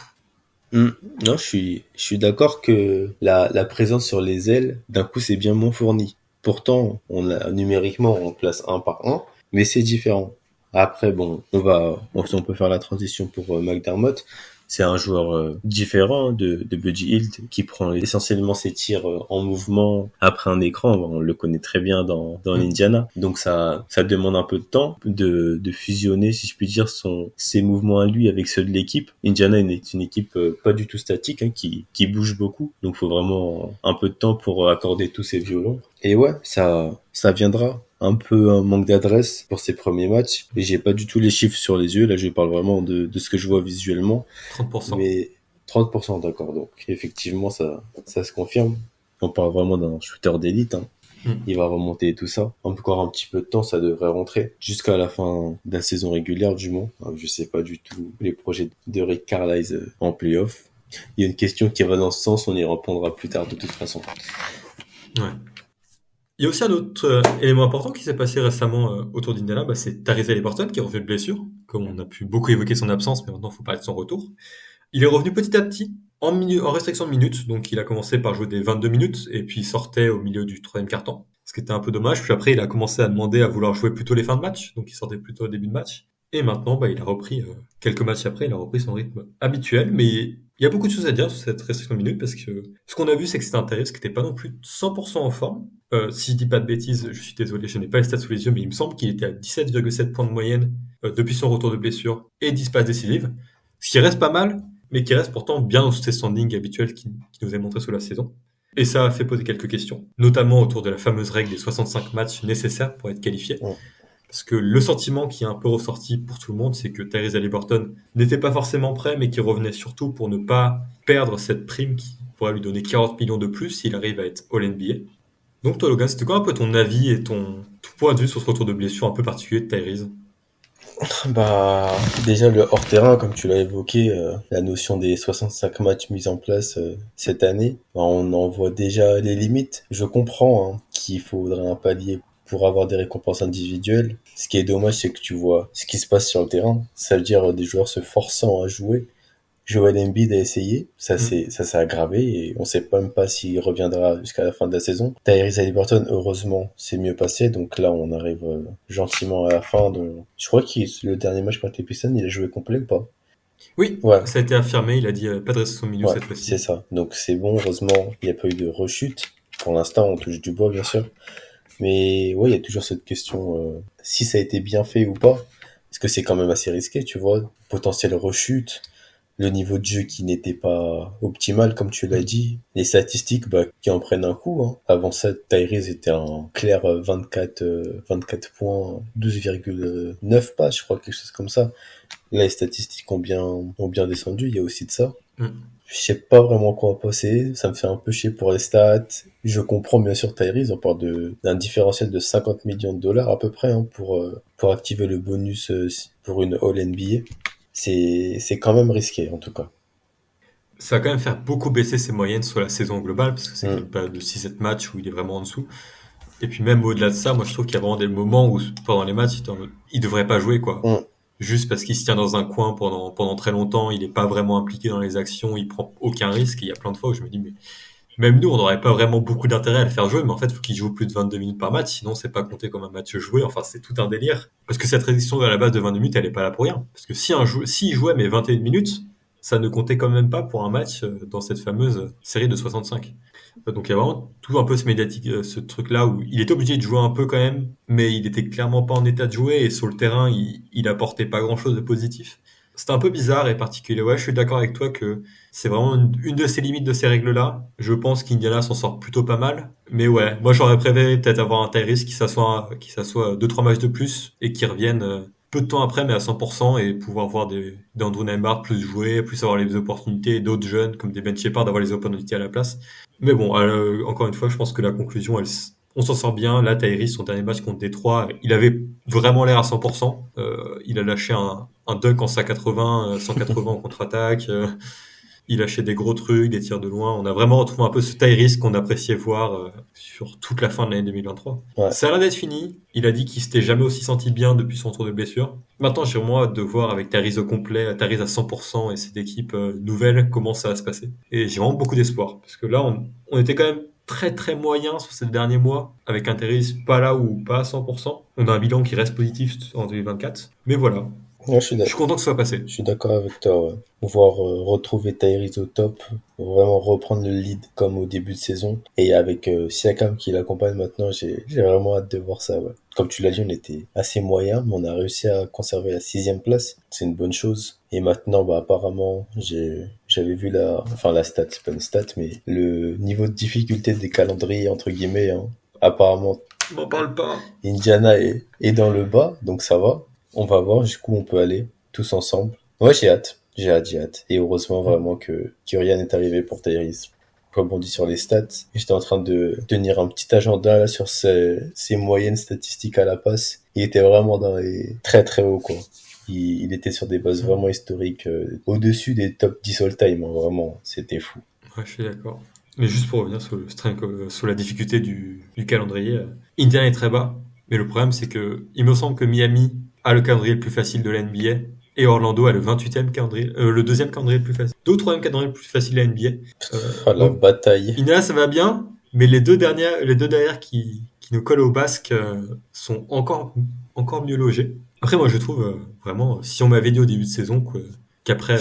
Non, je suis d'accord que la présence sur les ailes, d'un coup, c'est bien moins fourni. Pourtant, numériquement, on place un par un, mais c'est différent. Après, bon, on peut faire la transition pour McDermott. C'est un joueur différent de Buddy Hield qui prend essentiellement ses tirs en mouvement après un écran. On le connaît très bien dans l'Indiana. Donc ça demande un peu de temps de fusionner, si je puis dire, ses mouvements à lui avec ceux de l'équipe. Indiana est une équipe pas du tout statique, hein, qui bouge beaucoup. Donc il faut vraiment un peu de temps pour accorder tous ces violons. Et ouais, ça viendra. Un peu un manque d'adresse pour ses premiers matchs. Et j'ai pas du tout les chiffres sur les yeux. Là, je parle vraiment de ce que je vois visuellement. 30%. Mais 30%, d'accord. Donc, effectivement, ça se confirme. On parle vraiment d'un shooter d'élite, hein. Il va remonter tout ça. Encore un petit peu de temps, ça devrait rentrer. Jusqu'à la fin de la saison régulière, du moins. Je sais pas du tout les projets de Rick Carlisle en playoff. Il y a une question qui va dans ce sens. On y répondra plus tard de toute façon. Ouais. Il y a aussi un autre élément important qui s'est passé récemment autour d'Indiana, c'est Tyrese Haliburton qui est revenu de blessure, comme on a pu beaucoup évoquer son absence, mais maintenant il faut parler de son retour. Il est revenu petit à petit, en restriction de minutes, donc il a commencé par jouer des 22 minutes, et puis il sortait au milieu du 3e quart-temps, ce qui était un peu dommage, puis après il a commencé à demander à vouloir jouer plutôt les fins de match, donc il sortait plutôt au début de match, et maintenant il a repris, quelques matchs après, il a repris son rythme habituel, mais il y a beaucoup de choses à dire sur cette restriction de minutes, parce que ce qu'on a vu c'est que c'était un Tyrese qui n'était pas non plus 100% en forme. Si je dis pas de bêtises, je suis désolé, je n'ai pas les stats sous les yeux, mais il me semble qu'il était à 17,7 points de moyenne depuis son retour de blessure et 10 passes décisives, ce qui reste pas mal, mais qui reste pourtant bien dans ses standings habituels qui nous est montré sous la saison. Et ça a fait poser quelques questions, notamment autour de la fameuse règle des 65 matchs nécessaires pour être qualifié. Parce que le sentiment qui est un peu ressorti pour tout le monde, c'est que Tyrese Haliburton n'était pas forcément prêt, mais qui revenait surtout pour ne pas perdre cette prime qui pourrait lui donner 40 millions de plus s'il arrive à être All-NBA. Donc toi Logan, c'était quoi un peu ton avis et ton point de vue sur ce retour de blessure un peu particulier de Tyrese ? Bah, déjà le hors-terrain, comme tu l'as évoqué, la notion des 65 matchs mis en place cette année, bah, on en voit déjà les limites. Je comprends hein, qu'il faudrait un palier pour avoir des récompenses individuelles. Ce qui est dommage, c'est que tu vois ce qui se passe sur le terrain. Ça veut dire des joueurs se forçant à jouer. Joel Embiid a essayé, Mm. ça s'est aggravé et on sait même pas s'il reviendra jusqu'à la fin de la saison. Tyrese Haliburton, heureusement, c'est mieux passé, donc là on arrive gentiment à la fin. Je crois que le dernier match contre les Pistons, il a joué complet ou pas? Oui, Ouais, ça a été affirmé, il a dit pas de restriction milieu ouais, cette c'est fois-ci. ça. Donc c'est bon, heureusement, il n'y a pas eu de rechute. Pour l'instant, on touche du bois, bien sûr. Mais ouais, il y a toujours cette question, si ça a été bien fait ou pas. Parce que c'est quand même assez risqué, tu vois. Potentielle rechute, le niveau de jeu qui n'était pas optimal, comme tu l'as Mm. dit, les statistiques bah, qui en prennent un coup. Hein. Avant ça, Tyrese était en clair 24 points, 12,9 passes, je crois, quelque chose comme ça. Là, les statistiques ont bien descendu, il y a aussi de ça. Mm. Je sais pas vraiment quoi en penser, ça me fait un peu chier pour les stats. Je comprends bien sûr Tyrese, on parle d'un différentiel de 50 millions de dollars à peu près hein, pour activer le bonus pour une All NBA. C'est quand même risqué en tout cas. Ça va quand même faire beaucoup baisser ses moyennes sur la saison globale, parce que c'est quand Mm. même une période de 6-7 matchs où il est vraiment en dessous. Et puis même au-delà de ça, moi je trouve qu'il y a vraiment des moments où pendant les matchs, il devrait pas jouer quoi. Mm. Juste parce qu'il se tient dans un coin pendant très longtemps, il est pas vraiment impliqué dans les actions, il prend aucun risque. Et il y a plein de fois où je me dis mais même nous on n'aurait pas vraiment beaucoup d'intérêt à le faire jouer, mais en fait il faut qu'il joue plus de 22 minutes par match, sinon c'est pas compté comme un match joué. Enfin c'est tout un délire. Parce que cette réduction à la base de 22 minutes, elle est pas là pour rien. Parce que s'il jouait mais 21 minutes, ça ne comptait quand même pas pour un match dans cette fameuse série de 65. Donc il y a vraiment tout un peu ce médiatique, ce truc-là où il était obligé de jouer un peu quand même, mais il était clairement pas en état de jouer et sur le terrain, il apportait pas grand-chose de positif. C'était un peu bizarre et particulier. Ouais, je suis d'accord avec toi que c'est vraiment une de ces limites de ces règles-là. Je pense qu'Indiana s'en sort plutôt pas mal. Mais ouais, moi j'aurais préféré peut-être avoir un Tyrese qui s'assoit 2-3 matchs de plus et qui revienne peu de temps après, mais à 100% et pouvoir voir des Andrew Nembhard plus jouer, plus avoir les opportunités et d'autres jeunes comme des Ben Shepard d'avoir les opportunités à la place. Mais bon, encore une fois, je pense que la conclusion, on s'en sort bien. Là, Tyrese, son dernier match contre Détroit, il avait vraiment l'air à 100%. Il a lâché un dunk en 180, 180 en contre-attaque. Il lâchait des gros trucs, des tirs de loin. On a vraiment retrouvé un peu ce Tyrese qu'on appréciait voir sur toute la fin de l'année 2023. Ouais. Ça a l'air d'être fini. Il a dit qu'il s'était jamais aussi senti bien depuis son tour de blessure. Maintenant, j'ai vraiment hâte de voir avec Tyrese au complet, Tyrese à 100% et cette équipe nouvelle, comment ça va se passer. Et j'ai vraiment beaucoup d'espoir. Parce que là, on était quand même très très moyen sur ces derniers mois, avec un Tyrese pas là ou pas à 100%. On a un bilan qui reste positif en 2024. Mais voilà, Ouais, je suis content que ce soit passé. je suis d'accord avec toi. Ouais. Pouvoir retrouver Tyrese au top, vraiment reprendre le lead comme au début de saison. Et avec Siakam qui l'accompagne maintenant, j'ai vraiment hâte de voir ça. Ouais. Comme tu l'as dit, on était assez moyen, mais on a réussi à conserver la 6e place. C'est une bonne chose. Et maintenant, bah apparemment, j'avais vu la stat, c'est pas une stat, mais le niveau de difficulté des calendriers entre guillemets. Hein. Apparemment, M'en parle pas. Indiana est dans le bas, donc ça va. On va voir jusqu'où on peut aller, tous ensemble. Ouais, j'ai hâte. J'ai hâte, j'ai hâte. Et heureusement vraiment que rien n'est arrivé pour Tyrese. Je rebondis sur les stats. J'étais en train de tenir un petit agenda là sur ses moyennes statistiques à la passe. Il était vraiment dans les très très hauts quoi. Il était sur des bases vraiment historiques, au-dessus des top 10 all-time, hein, vraiment. C'était fou. Ouais, je suis d'accord. Mais juste pour revenir sur la difficulté du calendrier, Indiana est très bas. Mais le problème, c'est que il me semble que Miami a le calendrier le plus facile de la NBA et Orlando a le 28e calendrier, le deuxième calendrier le plus facile. Deux ou troisième calendrier le plus facile de la NBA. Ah, la Donc, bataille. Indiana, ça va bien, mais les deux derrière qui nous collent au basque sont encore mieux logés. Après, moi, je trouve vraiment, si on m'avait dit au début de saison qu'après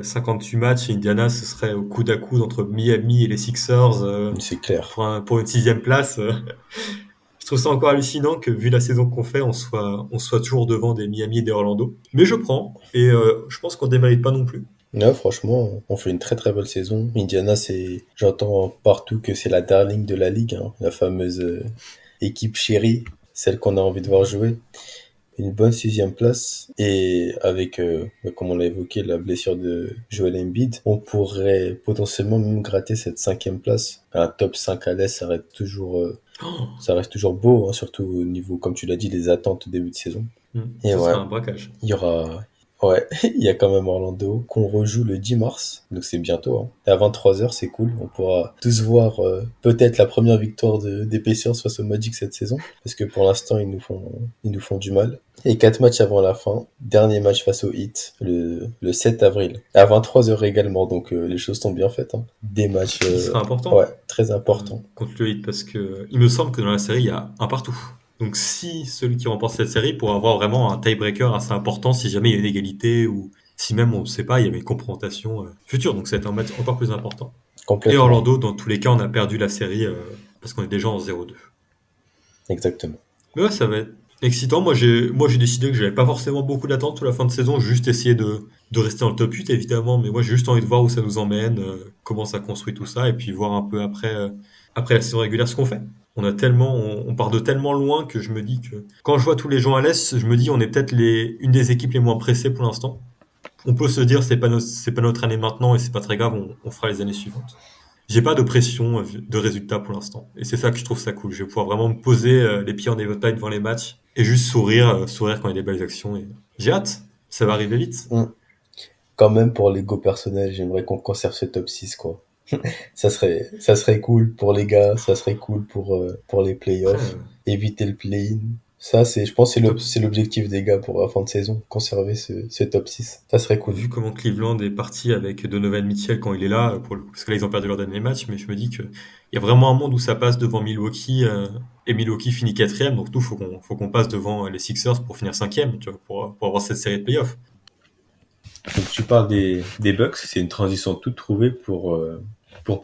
58 matchs, Indiana, ce serait au coude à coude entre Miami et les Sixers C'est clair. pour une 6e place. Je trouve ça encore hallucinant que, vu la saison qu'on fait, on soit toujours devant des Miami et des Orlando. Mais je prends, et je pense qu'on ne démérite pas non plus. Non, franchement, on fait une très très belle saison. Indiana, j'entends partout que c'est la darling de la ligue, hein, la fameuse équipe chérie, celle qu'on a envie de voir jouer. Une bonne 6e place et avec, comme on l'a évoqué, la blessure de Joel Embiid, on pourrait potentiellement même gratter cette 5e place. Un top 5 à l'Est, ça reste toujours Oh, Ça reste toujours beau, hein, surtout au niveau, comme tu l'as dit, des attentes au début de saison. Et ce ouais, sera un braquage. il y aura... Ouais, il y a quand même Orlando qu'on rejoue le 10 mars, donc c'est bientôt. Hein. Et à 23h, c'est cool. On pourra tous voir peut-être la première victoire des Pacers face au Magic cette saison, parce que pour l'instant, ils nous font du mal. Et 4 matchs avant la fin, dernier match face au Heat, le 7 avril, à 23h également, donc les choses sont bien faites. Hein. Des matchs Qui sera important ouais, très importants. contre le Heat, parce que il me semble que dans la série, il y a un partout. Donc si celui qui remporte cette série pourra avoir vraiment un tiebreaker assez important si jamais il y a une égalité ou si même on ne sait pas, il y avait une confrontation future. Donc ça va être un match encore plus important. Et Complètement, Orlando, dans tous les cas, on a perdu la série parce qu'on est déjà en 0-2. exactement. Mais ouais, ça va être excitant. Moi j'ai décidé que j'avais pas forcément beaucoup d'attentes sur la fin de saison. J'ai juste essayé de rester dans le top 8 évidemment, mais moi j'ai juste envie de voir où ça nous emmène, comment ça construit tout ça, et puis voir un peu après la saison régulière ce qu'on fait. On part de tellement loin que je me dis que quand je vois tous les gens à l'Est, je me dis on est peut-être une des équipes les moins pressées pour l'instant. On peut se dire c'est pas notre année maintenant et c'est pas très grave, on fera les années suivantes. J'ai pas de pression de résultat pour l'instant. Et c'est ça que je trouve ça cool. Je vais pouvoir vraiment me poser les pieds en éventail devant les matchs et juste sourire quand il y a des belles actions. Et j'ai hâte. Ça va arriver vite. Quand même, pour l'ego personnel, j'aimerais qu'on conserve ce top 6, quoi. Ça serait cool pour les gars, ça serait cool pour les Après, playoffs, éviter le play-in. Ça, je pense, que top, c'est l'objectif des gars pour la fin de saison, conserver ce top 6. Ça serait cool. vu comment Cleveland est parti avec Donovan Mitchell quand il est là, parce que là ils ont perdu leur dernier match, mais je me dis que il y a vraiment un monde où ça passe devant Milwaukee et Milwaukee finit quatrième, donc nous faut qu'on passe devant les Sixers pour finir cinquième, tu vois, pour avoir cette série de playoffs. Donc, tu parles des Bucks, c'est une transition toute trouvée pour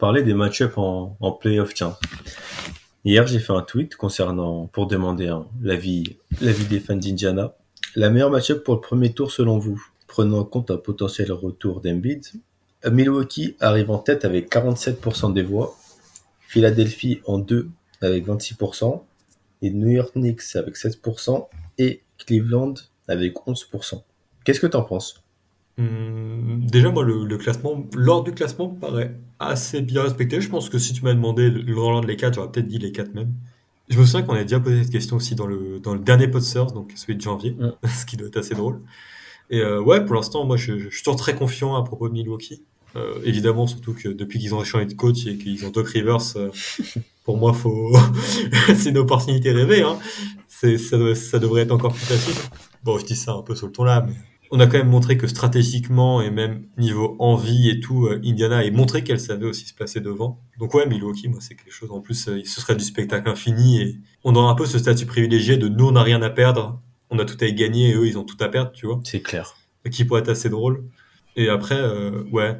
parler des match-ups en playoff. Tiens. Hier, j'ai fait un tweet pour demander l'avis des fans d'Indiana. La meilleure match-up pour le premier tour selon vous, prenant en compte un potentiel retour d'Embiid. Milwaukee arrive en tête avec 47% des voix, Philadelphie en 2 avec 26%, et New York Knicks avec 16%, et Cleveland avec 11%. Qu'est-ce que t'en penses? Déjà, moi, le classement, l'ordre du classement me paraît assez bien respecté. Je pense que si tu m'as demandé l'ordre les 4, j'aurais peut-être dit les 4 même. Je me souviens qu'on avait déjà posé cette question aussi dans le dernier Podsters, donc celui de janvier, Mm. ce qui doit être assez drôle. Et ouais, pour l'instant, moi, je suis toujours très confiant à propos de Milwaukee. Évidemment, surtout que depuis qu'ils ont changé de coach et qu'ils ont Doc Rivers, pour moi, c'est une opportunité rêvée. Hein. Ça devrait être encore plus facile. Bon, je dis ça un peu sur le ton là, mais on a quand même montré que stratégiquement et même niveau envie et tout, Indiana a montré qu'elle savait aussi se placer devant. Donc ouais, Milwaukee, moi, c'est quelque chose. En plus, ce serait du spectacle infini et on aura un peu ce statut privilégié de nous, on n'a rien à perdre, on a tout à y gagner et eux, ils ont tout à perdre, tu vois. C'est clair. Qui pourrait être assez drôle. Et après, ouais,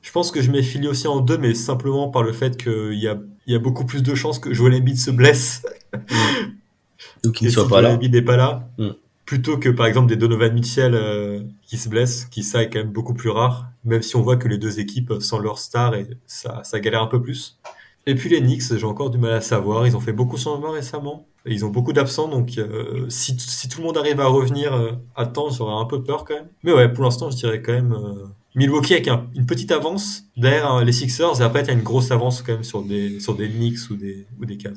je pense que je m'ai filé aussi en 2, mais simplement par le fait il y a beaucoup plus de chances que Joel Embiid se blesse. Ou qu'il Et ne si soit pas Joel là. Embiid n'est pas là, Mm. plutôt que par exemple des Donovan Mitchell qui se blessent, qui ça est quand même beaucoup plus rare, même si on voit que les deux équipes sont leurs stars et ça galère un peu plus. Et puis les Knicks, j'ai encore du mal à savoir, ils ont fait beaucoup de changements récemment, et ils ont beaucoup d'absents, donc si tout le monde arrive à revenir à temps, j'aurais un peu peur quand même. Mais ouais, pour l'instant, je dirais quand même Milwaukee avec une petite avance derrière les Sixers, et après tu as une grosse avance quand même sur des Knicks ou des Cavs.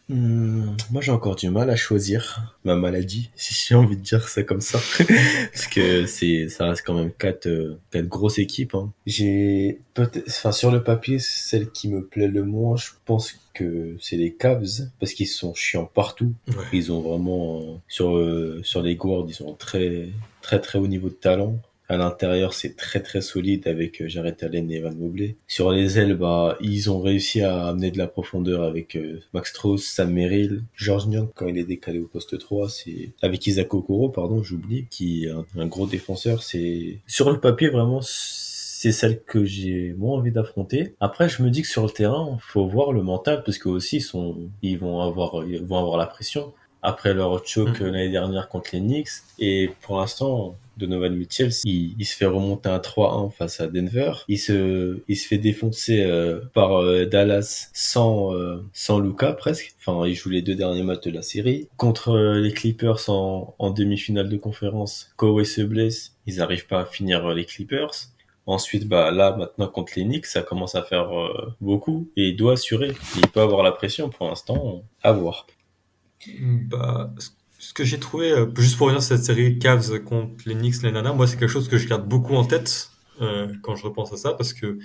Moi, j'ai encore du mal à choisir ma maladie, si j'ai envie de dire ça comme ça. Parce que ça reste quand même quatre grosses équipes, hein. Sur le papier, celle qui me plaît le moins, je pense que c'est les Cavs, parce qu'ils sont chiants partout. Ouais. Ils ont vraiment, sur les guards, ils ont très, très, très haut niveau de talent. À l'intérieur, c'est très très solide avec Jarrett Allen et Evan Mobley. Sur les ailes, ils ont réussi à amener de la profondeur avec Max Strus, Sam Merrill, George Niang quand il est décalé au poste 3, c'est avec Isaac Okoro, pardon, j'oublie, qui est un gros défenseur. C'est sur le papier vraiment, c'est celle que j'ai moins envie d'affronter. Après, je me dis que sur le terrain, faut voir le mental parce que aussi ils vont avoir la pression après leur choke l'année dernière contre les Knicks. Et pour l'instant, Donovan Mitchell, il se fait remonter un 3-1 face à Denver. Il se fait défoncer par Dallas sans Luka presque. Enfin, il joue les 2 derniers matchs de la série. Contre les Clippers en demi-finale de conférence, Kawhi se blesse. Ils n'arrivent pas à finir les Clippers. Ensuite, bah là, maintenant contre les Knicks, ça commence à faire beaucoup et il doit assurer. Il peut avoir la pression pour l'instant, à voir. Bah, ce que j'ai trouvé, juste pour revenir sur cette série Cavs contre les Knicks l'année dernière, moi c'est quelque chose que je garde beaucoup en tête quand je repense à ça, parce que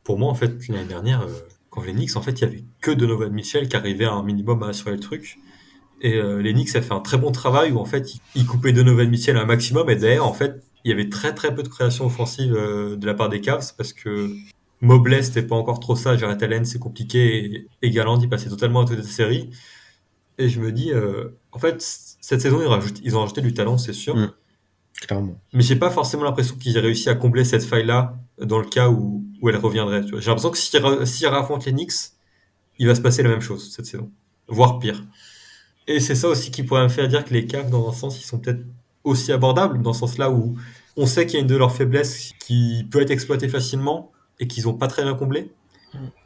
pour moi en fait l'année dernière, quand les Knicks, en fait il y avait que Donovan Mitchell qui arrivait à un minimum à assurer le truc, et les Knicks a fait un très bon travail où en fait ils coupaient Donovan Mitchell à un maximum, et d'ailleurs en fait il y avait très très peu de création offensive de la part des Cavs, parce que Mobley c'était pas encore trop ça, Jarrett Allen c'est compliqué, et Garland il passait totalement à côté de la série. Et je me dis, en fait, cette saison, ils ont rajouté du talent, c'est sûr. Clairement. Mais j'ai pas forcément l'impression qu'ils aient réussi à combler cette faille-là dans le cas où elle reviendrait. Tu vois. J'ai l'impression que s'ils affrontent les Knicks, il va se passer la même chose cette saison. Voire pire. Et c'est ça aussi qui pourrait me faire dire que les Cavs, dans un sens, ils sont peut-être aussi abordables, dans ce sens-là où on sait qu'il y a une de leurs faiblesses qui peut être exploitée facilement et qu'ils ont pas très bien comblé.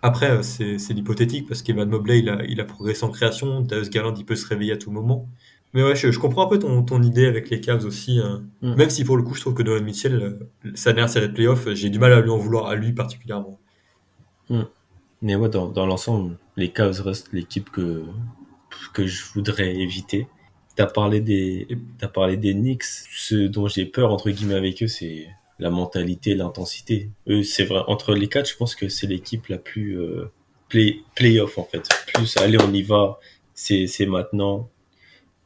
Après, c'est l'hypothétique parce qu'Evan Mobley, il a progressé en création. Darius Garland, il peut se réveiller à tout moment. Mais ouais, je comprends un peu ton idée avec les Cavs aussi. Même si pour le coup, je trouve que Donovan Mitchell, sa dernière série de playoffs, j'ai du mal à lui en vouloir, à lui particulièrement. Mais ouais, dans l'ensemble, les Cavs restent l'équipe que je voudrais éviter. T'as parlé des Knicks. Ce dont j'ai peur, entre guillemets, avec eux, c'est la mentalité, l'intensité. Eux, c'est vrai, entre les quatre, je pense que c'est l'équipe la plus play-off, en fait. Plus, allez, on y va, c'est maintenant,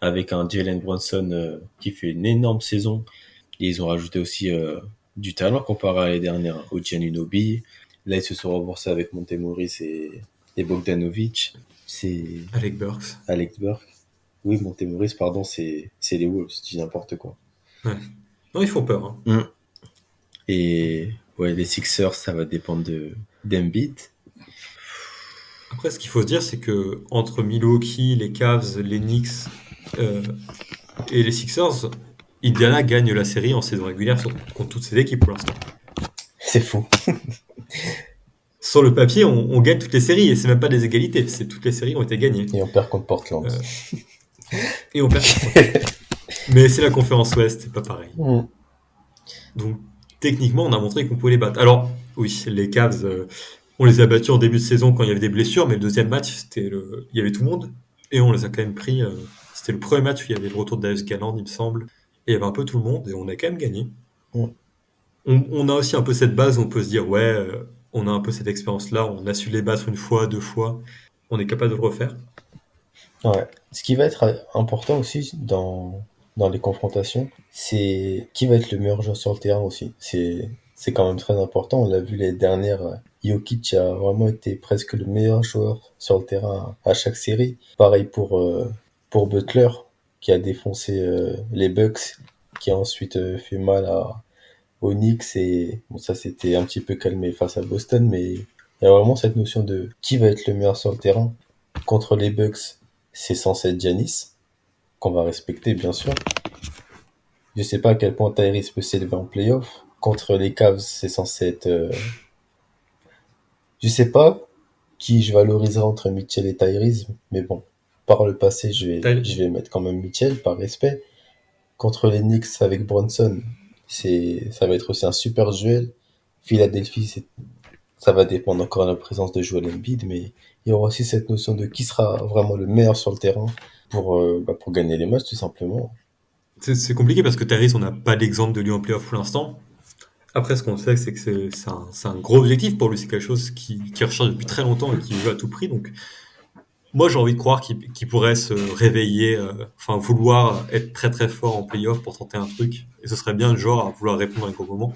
avec un Jalen Brunson qui fait une énorme saison. Et ils ont rajouté aussi du talent comparé à l'année dernière, au Giannunobi. Là, ils se sont renforcés avec Monte et Bogdanovic. C'est Alec Burks. Alec Burks. Oui, Monte pardon, c'est les Wolves, je dis n'importe quoi. Ouais. Non, ils font peur. Hein. Et ouais, les Sixers, ça va dépendre d'Embiid. Après, ce qu'il faut se dire, c'est que entre Milwaukee, les Cavs, les Knicks et les Sixers, Indiana gagne la série en saison régulière contre toutes ces équipes pour l'instant. C'est fou. Sur le papier, on gagne toutes les séries et c'est même pas des égalités, c'est toutes les séries ont été gagnées. Et on perd contre Portland. Et on perd. Mais c'est la conférence Ouest, c'est pas pareil. Donc techniquement, on a montré qu'on pouvait les battre. Alors oui, les Cavs, on les a battus en début de saison quand il y avait des blessures, mais le deuxième match, il y avait tout le monde et on les a quand même pris. C'était le premier match où il y avait le retour de Darius Garland, il me semble, et il y avait un peu tout le monde et on a quand même gagné. On a aussi un peu cette base où on peut se dire ouais. On a un peu cette expérience-là, on a su les battre une fois, deux fois, on est capable de le refaire. Ouais. Ce qui va être important aussi dans les confrontations, c'est qui va être le meilleur joueur sur le terrain aussi. C'est quand même très important. On l'a vu les dernières, Jokic a vraiment été presque le meilleur joueur sur le terrain à chaque série. Pareil pour Butler, qui a défoncé les Bucks, qui a ensuite fait mal aux Knicks, et bon, ça s'était un petit peu calmé face à Boston, mais il y a vraiment cette notion de qui va être le meilleur sur le terrain. Contre les Bucks, c'est censé être Giannis, qu'on va respecter bien sûr. Je sais pas à quel point Tyrese peut s'élever en playoff. Contre les Cavs, c'est censé être... Je sais pas qui je valoriserai entre Mitchell et Tyrese, mais bon, par le passé, je vais mettre quand même Mitchell par respect. Contre les Knicks avec Brunson, ça va être aussi un super duel. Philadelphie, ça va dépendre encore de la présence de Joel Embiid, mais il y aura aussi cette notion de qui sera vraiment le meilleur sur le terrain pour gagner les matchs, tout simplement. C'est compliqué parce que Tyrese, on n'a pas d'exemple de lui en playoff pour l'instant. Après, ce qu'on sait, c'est que c'est un gros objectif pour lui. C'est quelque chose qu'il recherche depuis très longtemps et qu'il veut à tout prix. Donc, moi, j'ai envie de croire qu'il pourrait se réveiller, vouloir être très très fort en playoff pour tenter un truc. Et ce serait bien le genre à vouloir répondre à un gros moment.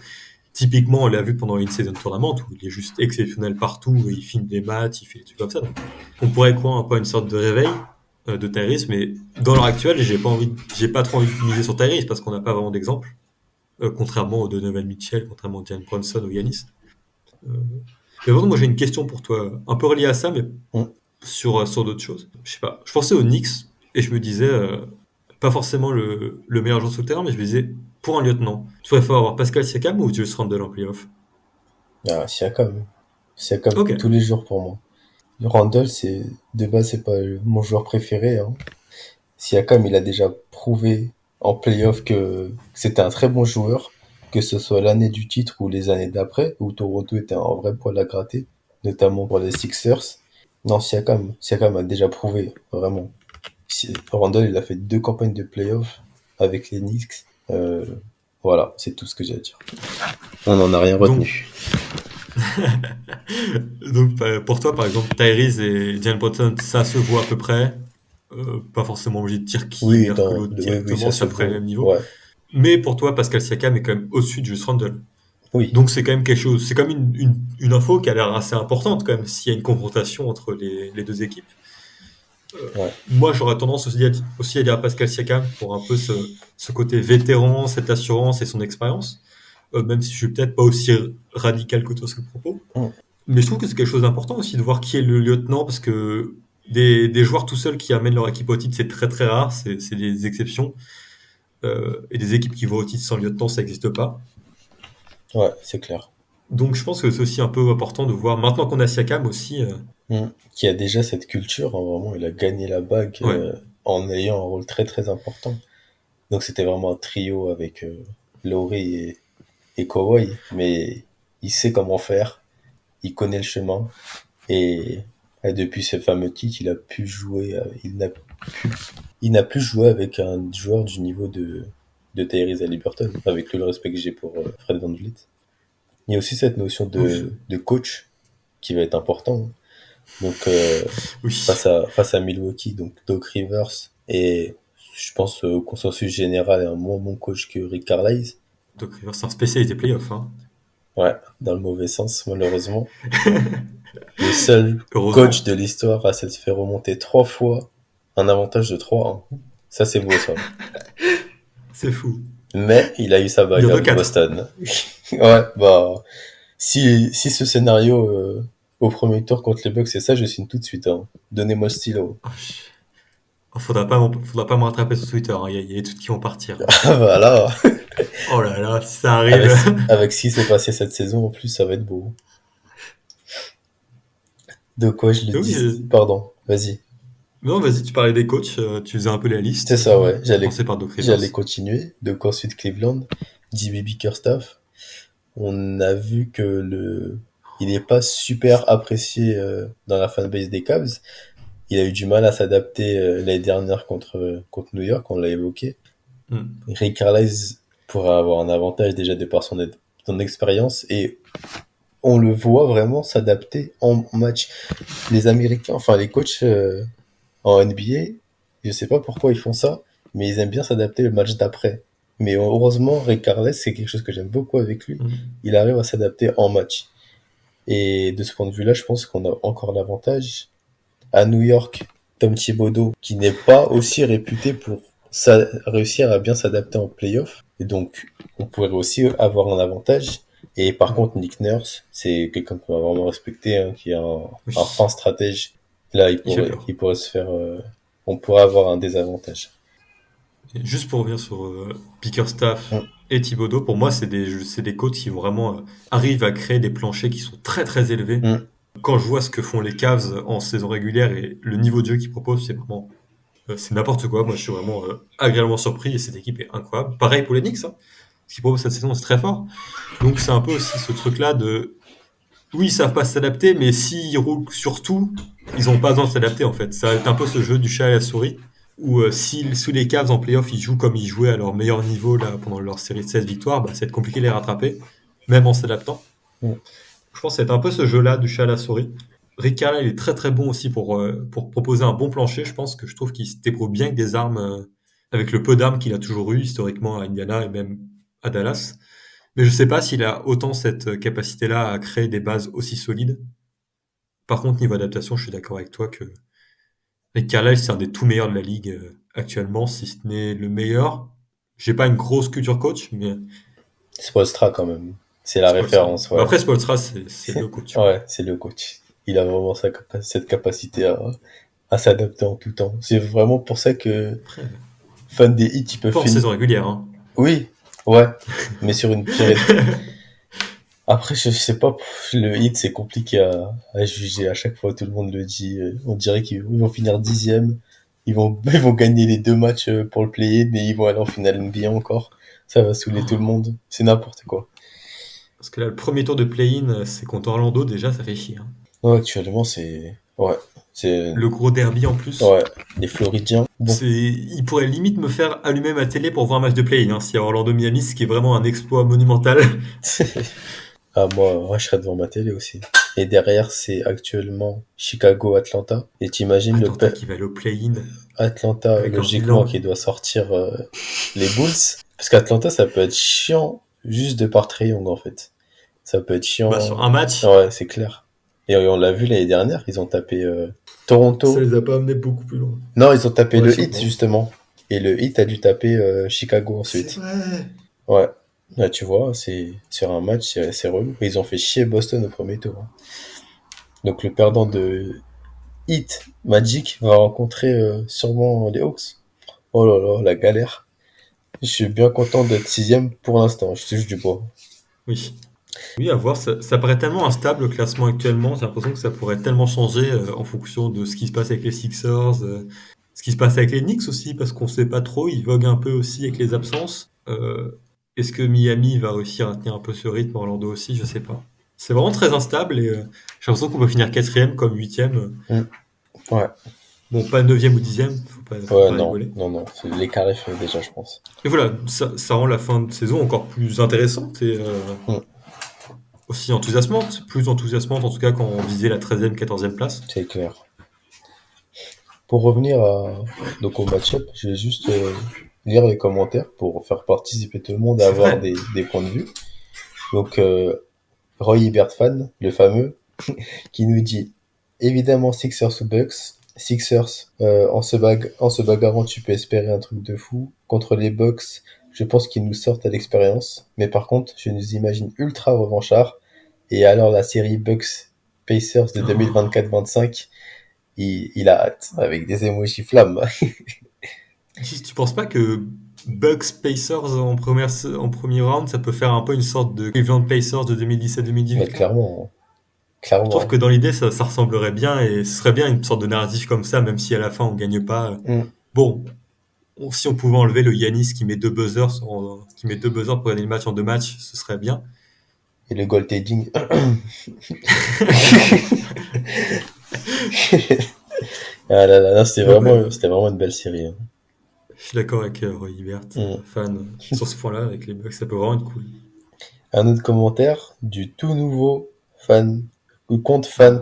Typiquement, on l'a vu pendant une saison tournament où il est juste exceptionnel partout, et il filme des matchs, il fait des trucs comme ça. Donc, on pourrait croire un peu à une sorte de réveil de Tyrese, mais dans l'heure actuelle, j'ai pas trop envie de miser sur Tyrese parce qu'on n'a pas vraiment d'exemple, contrairement au Donovan Mitchell, contrairement à Jalen Brunson ou Giannis. Mais vraiment, moi j'ai une question pour toi, un peu reliée à ça, mais sur d'autres choses. Je sais pas. Je pensais aux Knicks et je me disais, pas forcément le meilleur joueur sur le terrain, mais je me disais, pour un lieutenant, tu préfères avoir Pascal Siakam ou Julius Randle en playoff? Ah, Siakam. Siakam Ok. tous les jours pour moi. Randle, de base, c'est pas mon joueur préféré. Hein. Siakam, il a déjà prouvé en playoff que c'était un très bon joueur. que ce soit l'année du titre ou les années d'après, où Toronto était un vrai poil à gratter, notamment pour les Sixers. Non, Siakam a déjà prouvé, vraiment. Randle, il a fait 2 campagnes de playoffs avec les Knicks. Voilà, c'est tout ce que j'ai à dire. On n'en a rien retenu. Donc, pour toi, par exemple, Tyrese et Jalen Brunson, ça se voit à peu près. Pas forcément obligé de dire qui est Oui, meilleur que l'autre directement, ça c'est se à peu près voit. le même niveau. Ouais. Mais pour toi, Pascal Siakam est quand même au-dessus de Julius Randle. Oui. Donc c'est quand même quelque chose, c'est quand même une info qui a l'air assez importante quand même s'il y a une confrontation entre les deux équipes. Ouais. Moi j'aurais tendance aussi à dire à Pascal Siakam pour un peu ce côté vétéran, cette assurance et son expérience, même si je suis peut-être pas aussi radical que toi sur le propos. Mais je trouve que c'est quelque chose d'important aussi de voir qui est le lieutenant, parce que des joueurs tout seuls qui amènent leur équipe au titre, c'est très très rare, c'est des exceptions. Et des équipes qui vont au titre sans lieutenant, ça n'existe pas. Ouais, c'est clair. Donc je pense que c'est aussi un peu important de voir, maintenant qu'on a Siakam aussi, Qui a déjà cette culture, hein, vraiment, il a gagné la bague Ouais. en ayant un rôle très très important. Donc c'était vraiment un trio avec Lowry et Kawhi, mais il sait comment faire, il connaît le chemin, et depuis ce fameux titre, il a pu jouer, il n'a plus joué avec un joueur du niveau de Tyrese Haliburton, avec tout le respect que j'ai pour Fred VanVleet. Il y a aussi cette notion de coach qui va être important. Donc Oui. face à Milwaukee, donc Doc Rivers, et je pense au consensus général est un moins bon coach que Rick Carlisle. Donc c'est un spécialité playoff. Hein. Ouais, dans le mauvais sens, malheureusement. Le seul Heureusement. coach de l'histoire à s'être fait remonter 3 fois un avantage de 3-1. Ça, c'est beau, ça. C'est fou. Mais il a eu sa bague Il y en a avec 4. Boston. Ouais, bah, si ce scénario au premier tour contre les Bucks, c'est ça, je signe tout de suite. Hein. Donnez-moi le stylo. Faudra pas me rattraper sur Twitter. Hein. Il y a des tweets qui vont partir. Voilà. Oh là là, si ça arrive. Avec ce qui s'est passé cette saison, en plus, ça va être beau. De quoi je le dis Pardon, vas-y. Non, vas-y, tu parlais des coachs, tu faisais un peu la liste. C'est ça, ouais. Commencer par Doc Rivers. J'allais continuer. Donc ensuite Cleveland, JB Bickerstaff. On a vu que il n'est pas super apprécié dans la fanbase des Cavs. Il a eu du mal à s'adapter l'année dernière contre New York, on l'a évoqué. Rick Carlisle pourrait avoir un avantage déjà de par son expérience, et on le voit vraiment s'adapter en match. Les Américains, enfin les coachs en NBA, je sais pas pourquoi ils font ça, mais ils aiment bien s'adapter le match d'après. Mais heureusement, Rick Carlisle, c'est quelque chose que j'aime beaucoup avec lui. Il arrive à s'adapter en match. Et de ce point de vue-là, je pense qu'on a encore l'avantage. À New York, Tom Thibodeau, qui n'est pas aussi réputé pour réussir à bien s'adapter en playoff. Et donc, on pourrait aussi avoir un avantage. Et par contre, Nick Nurse, c'est quelqu'un qu'on va vraiment respecter, hein, qui est un fin stratège. Là, il pourrait se faire... on pourrait avoir un désavantage. Et juste pour revenir sur Bickerstaff et Thibodeau, pour moi, c'est des coachs qui vraiment arrivent à créer des planchers qui sont très très élevés. Quand je vois ce que font les Cavs en saison régulière et le niveau de jeu qu'ils proposent, c'est vraiment... c'est n'importe quoi. Moi, je suis vraiment agréablement surpris et cette équipe est incroyable. Pareil pour les Knicks. Hein. Ce qu'ils proposent cette saison, c'est très fort. Donc, c'est un peu aussi ce truc-là de... Oui, ils savent pas s'adapter, mais s'ils roulent sur tout, ils ont pas besoin de s'adapter, en fait. Ça va être un peu ce jeu du chat et la souris, où si sous les Cavs en playoff, ils jouent comme ils jouaient à leur meilleur niveau là pendant leur série de 16 victoires, bah, ça va être compliqué de les rattraper, même en s'adaptant. Je pense que c'est un peu ce jeu-là du chat à la souris. Rick Carlisle est très très bon aussi pour proposer un bon plancher. Je pense que je trouve qu'il se débrouille bien avec des armes, avec le peu d'armes qu'il a toujours eu historiquement à Indiana et même à Dallas. Mais je sais pas s'il a autant cette capacité-là à créer des bases aussi solides. Par contre, niveau adaptation, je suis d'accord avec toi que Rick Carlisle, c'est un des tout meilleurs de la ligue actuellement, si ce n'est le meilleur. J'ai pas une grosse culture coach, mais... Spoelstra quand même. C'est la référence. Ouais. Après, Spoelstra, c'est le coach. Ouais, c'est le coach. Il a vraiment cette capacité à s'adapter en tout temps. C'est vraiment pour ça que fan des hits, ils peuvent finir... Pas en saison régulière, hein. Oui, ouais, mais sur une période... Après, je sais pas, le hit, c'est compliqué à juger. À chaque fois, tout le monde le dit. On dirait qu'ils vont finir 10e. Ils vont gagner les 2 matchs pour le play-in, mais ils vont aller en finale NBA encore. Ça va saouler tout le monde. C'est n'importe quoi. Parce que là, le premier tour de play-in, c'est contre Orlando, déjà, ça fait chier. Hein. Ouais, actuellement, c'est... Ouais, c'est... Le gros derby en plus. Ouais, les Floridiens. Bon, Il pourrait limite me faire allumer ma télé pour voir un match de play-in. Hein, s'il y a Orlando-Miami, ce qui est vraiment un exploit monumental. ah, moi, je serais devant ma télé aussi. Et derrière, c'est actuellement Chicago-Atlanta. Et t'imagines Atlanta qui va aller au play-in. Atlanta, avec logiquement, un bilan. qui doit sortir les Bulls. Parce qu'Atlanta, ça peut être chiant juste de par Trae Young, en fait. Ça peut être chiant. Bah, sur un match, Ouais, c'est clair. Et on l'a vu l'année dernière, ils ont tapé Toronto. ça les a pas amenés beaucoup plus loin. Non, ils ont tapé Ouais, le sûrement. Heat, justement. Et le Heat a dû taper Chicago ensuite. C'est vrai. Ouais. Là, tu vois, c'est sur un match, c'est relou. Ils ont fait chier Boston au premier tour. Hein. Donc, le perdant de Heat, Magic, va rencontrer sûrement les Hawks. Oh là là, la galère. Je suis bien content d'être 6ème pour l'instant. Je touche du bois. Oui. Oui, à voir. Ça paraît tellement instable le classement actuellement. J'ai l'impression que ça pourrait tellement changer en fonction de ce qui se passe avec les Sixers, ce qui se passe avec les Knicks aussi, parce qu'on sait pas trop. Ils voguent un peu aussi avec les absences. Est-ce que Miami va réussir à tenir un peu ce rythme, Orlando aussi, je sais pas. C'est vraiment très instable et j'ai l'impression qu'on peut finir 4ème comme 8ème. Ouais. Bon, pas 9ème ou 10ème, faut Ouais, pas non, rigoler. non. L'écart est fait déjà, je pense. Et voilà, ça rend la fin de saison encore plus intéressante et aussi enthousiasmante, plus enthousiasmante en tout cas quand on visait la 13e, 14e place. C'est clair. Pour revenir donc au match-up, je vais juste lire les commentaires pour faire participer tout le monde à C'est avoir vrai. des points de vue. Donc, Roy Hibbert fan, le fameux, qui nous dit évidemment Sixers ou Bucks. Sixers, en se bagarrant, tu peux espérer un truc de fou. Contre les Bucks, je pense qu'ils nous sortent à l'expérience. Mais par contre, je nous imagine ultra revanchards. Et alors la série Bucks Pacers de 2024-25, il a hâte, avec des émojis flammes. Tu penses pas que Bucks Pacers en premier round, ça peut faire un peu une sorte de Cleveland Pacers de 2017-2018? Mais clairement, Je trouve que dans l'idée, ça ressemblerait bien et ce serait bien une sorte de narratif comme ça, même si à la fin on gagne pas. Bon, si on pouvait enlever le Giannis qui met 2 buzzers, pour gagner le match en 2 matchs, ce serait bien. Et le goaltending. Ah là là, non, c'était vraiment une belle série. Hein. Je suis d'accord avec Roy Hibbert, fan sur ce point-là, avec les Bucks, ça peut vraiment être cool. Un autre commentaire du tout nouveau fan, ou compte fan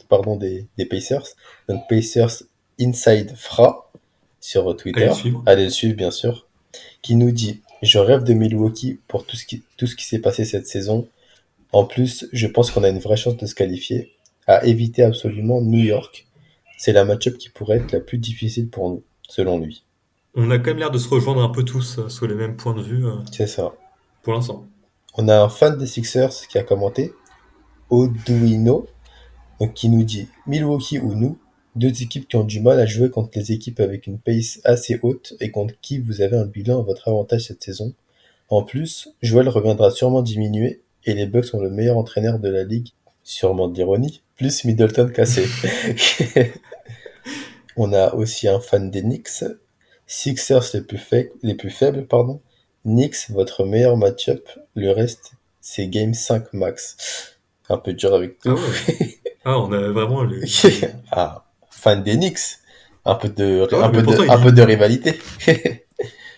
pardon, des Pacers. Donc Pacers Inside Fra sur Twitter. Allez le suivre, bien sûr. Qui nous dit « Je rêve de Milwaukee pour tout ce qui s'est passé cette saison. En plus, je pense qu'on a une vraie chance de se qualifier. À éviter absolument New York. C'est la match-up qui pourrait être la plus difficile pour nous, selon lui. » On a quand même l'air de se rejoindre un peu tous sur les mêmes points de vue. C'est ça. Pour l'instant. On a un fan des Sixers qui a commenté, Oduino, donc qui nous dit « Milwaukee ou nous, deux équipes qui ont du mal à jouer contre les équipes avec une pace assez haute et contre qui vous avez un bilan à votre avantage cette saison. En plus, Joel reviendra sûrement diminuer et les Bucks sont le meilleur entraîneur de la ligue, sûrement de l'ironie, plus Middleton cassé. » On a aussi un fan des Knicks, Sixers les plus faibles, pardon. Knicks, votre meilleur match-up, le reste, c'est Game 5 max. Un peu dur avec tout. On a vraiment le... fan des Knicks. Un peu de rivalité.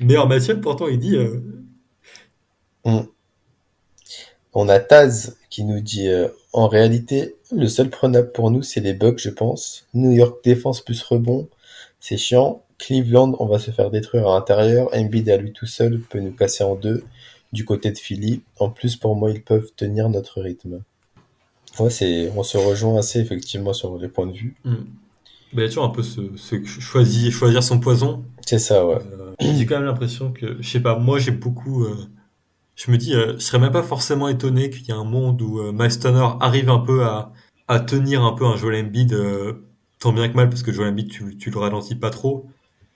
Meilleur match-up, pourtant, il dit... On a Taz qui nous dit en réalité, le seul prenable pour nous, c'est les Bucks, je pense. New York défense plus rebond, c'est chiant. Cleveland, on va se faire détruire à l'intérieur. Embiid à lui tout seul peut nous casser en deux. Du côté de Philly, en plus pour moi, ils peuvent tenir notre rythme. Ouais, on se rejoint assez effectivement sur les points de vue. Il y a toujours un peu choisir son poison. C'est ça, ouais. J'ai quand même l'impression que, je sais pas, moi j'ai beaucoup... je me dis, je serais même pas forcément étonné qu'il y ait un monde où Miles Turner arrive un peu à tenir un peu un Joel Embiid, tant bien que mal, parce que Joel Embiid, tu le ralentis pas trop,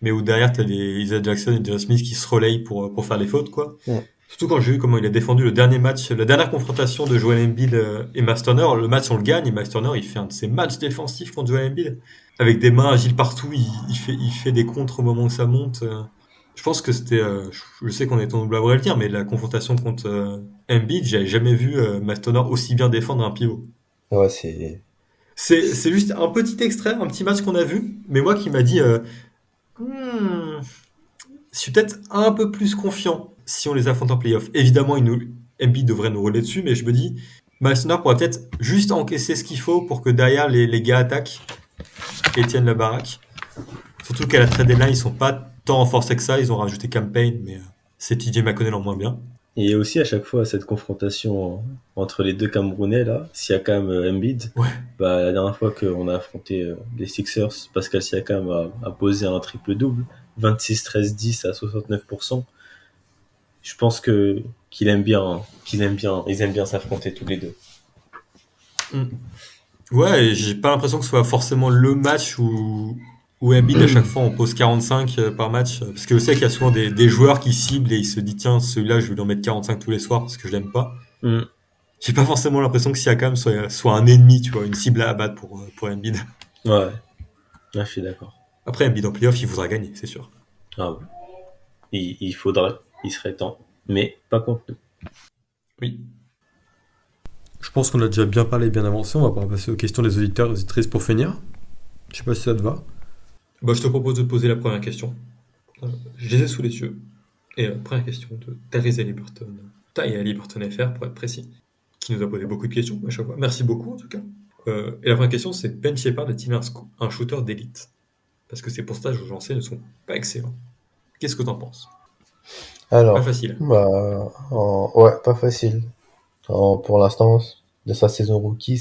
mais où derrière t'as des Isaiah Jackson et J.R. Smith qui se relayent pour faire les fautes, quoi. Surtout quand j'ai vu comment il a défendu le dernier match, la dernière confrontation de Joel Embiid et Miles Turner. Le match, on le gagne, et Miles Turner, il fait un de ses matchs défensifs contre Joel Embiid. Avec des mains agiles partout, il fait des contres au moment où ça monte. Je pense que c'était, je sais qu'on est en double à le dire, mais la confrontation contre Embiid, j'avais jamais vu Mastoner aussi bien défendre un pivot. Ouais, c'est. C'est juste un petit extrait, un petit match qu'on a vu, mais moi qui m'a dit, Hmm, je suis peut-être un peu plus confiant si on les affronte en playoff. Évidemment, Embiid devrait nous rouler dessus, mais je me dis, Mastoner pourrait peut-être juste encaisser ce qu'il faut pour que derrière les gars attaquent et tiennent la baraque. Surtout qu'à la trade deadline, ils sont pas tant renforcés que ça. Ils ont rajouté Campaign, mais c'est TJ McConnell en moins bien. Et aussi à chaque fois cette confrontation entre les deux Camerounais là, Siakam Embiid, Ouais. bah la dernière fois qu'on a affronté les Sixers, Pascal Siakam a posé un triple-double, 26-13-10 à 69%. Je pense que ils aiment bien s'affronter tous les deux. Ouais, et j'ai pas l'impression que ce soit forcément le match où Embiid, à chaque fois, on pose 45 par match. Parce que je sais qu'il y a souvent des joueurs qui ciblent et ils se disent, tiens, celui-là, je vais lui en mettre 45 tous les soirs parce que je l'aime pas. Mm. J'ai pas forcément l'impression que Siakam soit un ennemi, tu vois, une cible à abattre pour Embiid. Ouais, là, je suis d'accord. Après, Embiid en playoff, il voudra gagner, c'est sûr. Ah ouais. Il faudrait, il serait temps, mais pas contre nous. Oui. Je pense qu'on a déjà bien parlé, bien avancé. On va pouvoir passer aux questions des auditeurs et des auditrices pour finir. Je sais pas si ça te va. Bah, je te propose de poser la première question. Je les ai sous les yeux. Et première question de Tyrese Haliburton. Ty Haliburton FR, pour être précis, qui nous a posé beaucoup de questions à chaque fois. Merci beaucoup, en tout cas. Et la première question, c'est Ben Shepard est-il un shooter d'élite? Parce que ses pourcentages au lancer ne sont pas excellents. Qu'est-ce que t'en penses? Pas Alors, facile. ouais, pas facile. Pour l'instant, de sa saison rookie,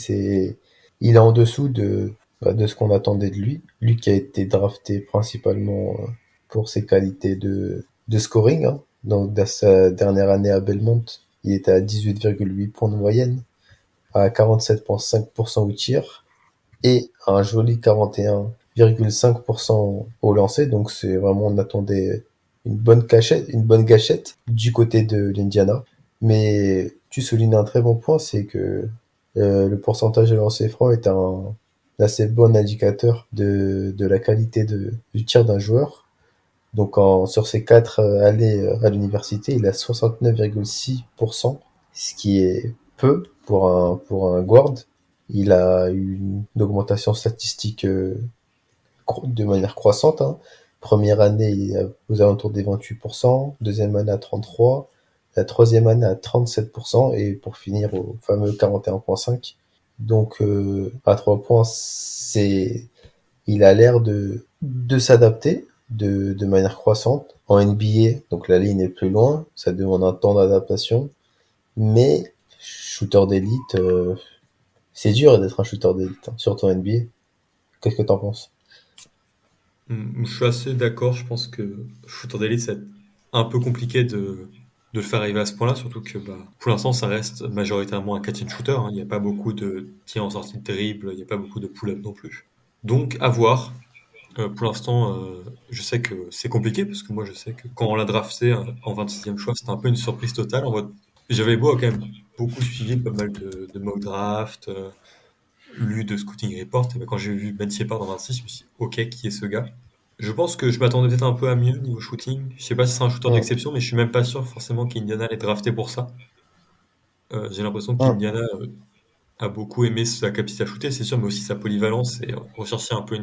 il est en dessous de ce qu'on attendait de lui. Lui qui a été drafté principalement pour ses qualités de scoring, hein. Donc, dans sa dernière année à Belmont, il était à 18,8 points de moyenne, à 47,5% au tir, et un joli 41,5% au lancer. Donc, c'est vraiment, on attendait une bonne gâchette du côté de l'Indiana. Mais tu soulignes un très bon point, c'est que le pourcentage de lancer franc est un assez bon indicateur de la qualité du tir d'un joueur. Donc sur ses 4 années à l'université, il a 69,6%, ce qui est peu pour un guard. Il a eu une augmentation statistique de manière croissante, hein. Première année, il est aux alentours des 28%, deuxième année à 33%, la troisième année à 37%, et pour finir au fameux 41,5. Donc à 3 points, il a l'air de s'adapter de manière croissante. En NBA, donc la ligne est plus loin, ça demande un temps d'adaptation, mais shooter d'élite, c'est dur d'être un shooter d'élite, hein, surtout en NBA. Qu'est-ce que t'en penses? Je suis assez d'accord. Je pense que shooter d'élite, c'est un peu compliqué de le faire arriver à ce point-là, surtout que bah, pour l'instant, ça reste majoritairement un catch and shooter, hein. Il n'y a pas beaucoup de tirs en sortie de dribble, il n'y a pas beaucoup de pull-up non plus. Donc, à voir. Pour l'instant, je sais que c'est compliqué, parce que moi, je sais que quand on l'a drafté en 26e choix, c'était un peu une surprise totale. J'avais beau quand même beaucoup suivi pas mal de mock draft, lu de scouting report, et ben, quand j'ai vu Ben Shepard en 26, je me suis dit, ok, qui est ce gars? Je pense que je m'attendais peut-être un peu à mieux niveau shooting. Je sais pas si c'est un shooter Hum, d'exception, mais je suis même pas sûr forcément qu'Indiana l'ait drafté pour ça. J'ai l'impression hum, qu'Indiana a beaucoup aimé sa capacité à shooter, c'est sûr, mais aussi sa polyvalence et rechercher un peu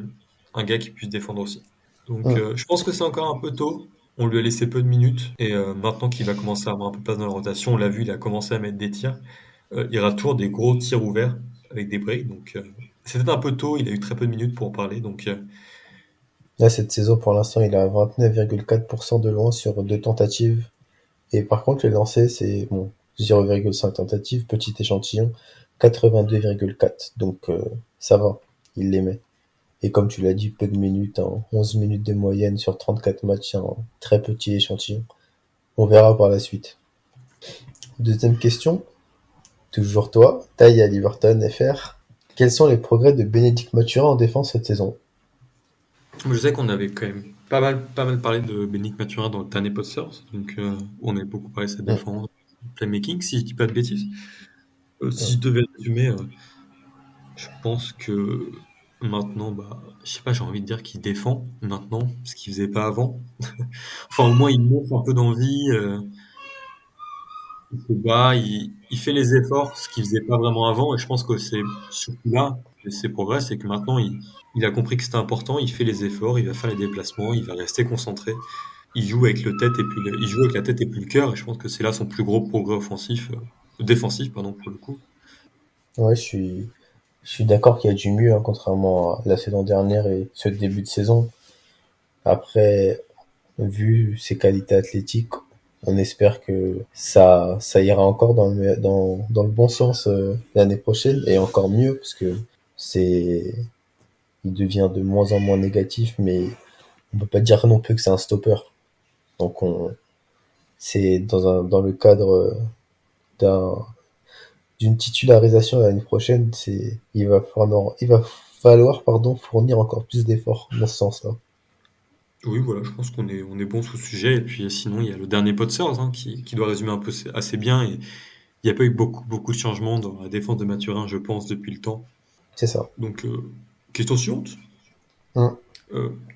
un gars qui puisse défendre aussi. Donc hum. je pense que c'est encore un peu tôt. On lui a laissé peu de minutes et maintenant qu'il va commencer à avoir un peu de place dans la rotation, on l'a vu, il a commencé à mettre des tirs. Il ratourne des gros tirs ouverts avec des breaks. Donc c'était un peu tôt, il a eu très peu de minutes pour en parler. Donc Là, cette saison, pour l'instant, il a 29,4% de loin sur 2 tentatives. Et par contre, les lancers, c'est bon, 0,5 tentatives, petit échantillon, 82,4. Donc, ça va, il les met. Et comme tu l'as dit, peu de minutes, hein, 11 minutes de moyenne sur 34 matchs, un très petit échantillon. On verra par la suite. Deuxième question, toujours toi, Taille à Liverton FR. Quels sont les progrès de Bénédicte Mathurin en défense cette saison? je sais qu'on avait quand même pas mal parlé de Bénic Mathurin dans le dernier Posters, donc on avait beaucoup parlé de sa Hum, défense, playmaking, si je dis pas de bêtises. Si hum, je devais résumer, je pense que Maintenant, bah, je sais pas, j'ai envie de dire qu'il défend maintenant, ce qu'il faisait pas avant. Enfin, au moins, il montre un peu d'envie, il se bat, il fait les efforts, ce qu'il faisait pas vraiment avant. Et je pense que c'est surtout là que ses progrès, c'est que maintenant, il a compris que c'était important, il fait les efforts, il va faire les déplacements, il va rester concentré. Il joue avec le tête et puis il joue avec la tête et puis le cœur. Et je pense que c'est là son plus gros progrès offensif, défensif, pardon, pour le coup. Ouais, je suis d'accord qu'il y a du mieux, hein, contrairement à la saison dernière et ce début de saison. Après, vu ses qualités athlétiques, on espère que ça ira encore dans le bon sens l'année prochaine et encore mieux parce que c'est, il devient de moins en moins négatif, mais on peut pas dire non plus que c'est un stopper. Donc c'est dans le cadre d'un, d'une titularisation l'année prochaine, il va falloir, pardon, fournir encore plus d'efforts dans ce sens-là. Oui, voilà, je pense on est bon sous le sujet. Et puis sinon, il y a le dernier Potsers hein, qui doit résumer un peu assez bien. Et il n'y a pas eu beaucoup de changements dans la défense de Mathurin, je pense, depuis le temps. C'est ça. Donc, question suivante. Hum.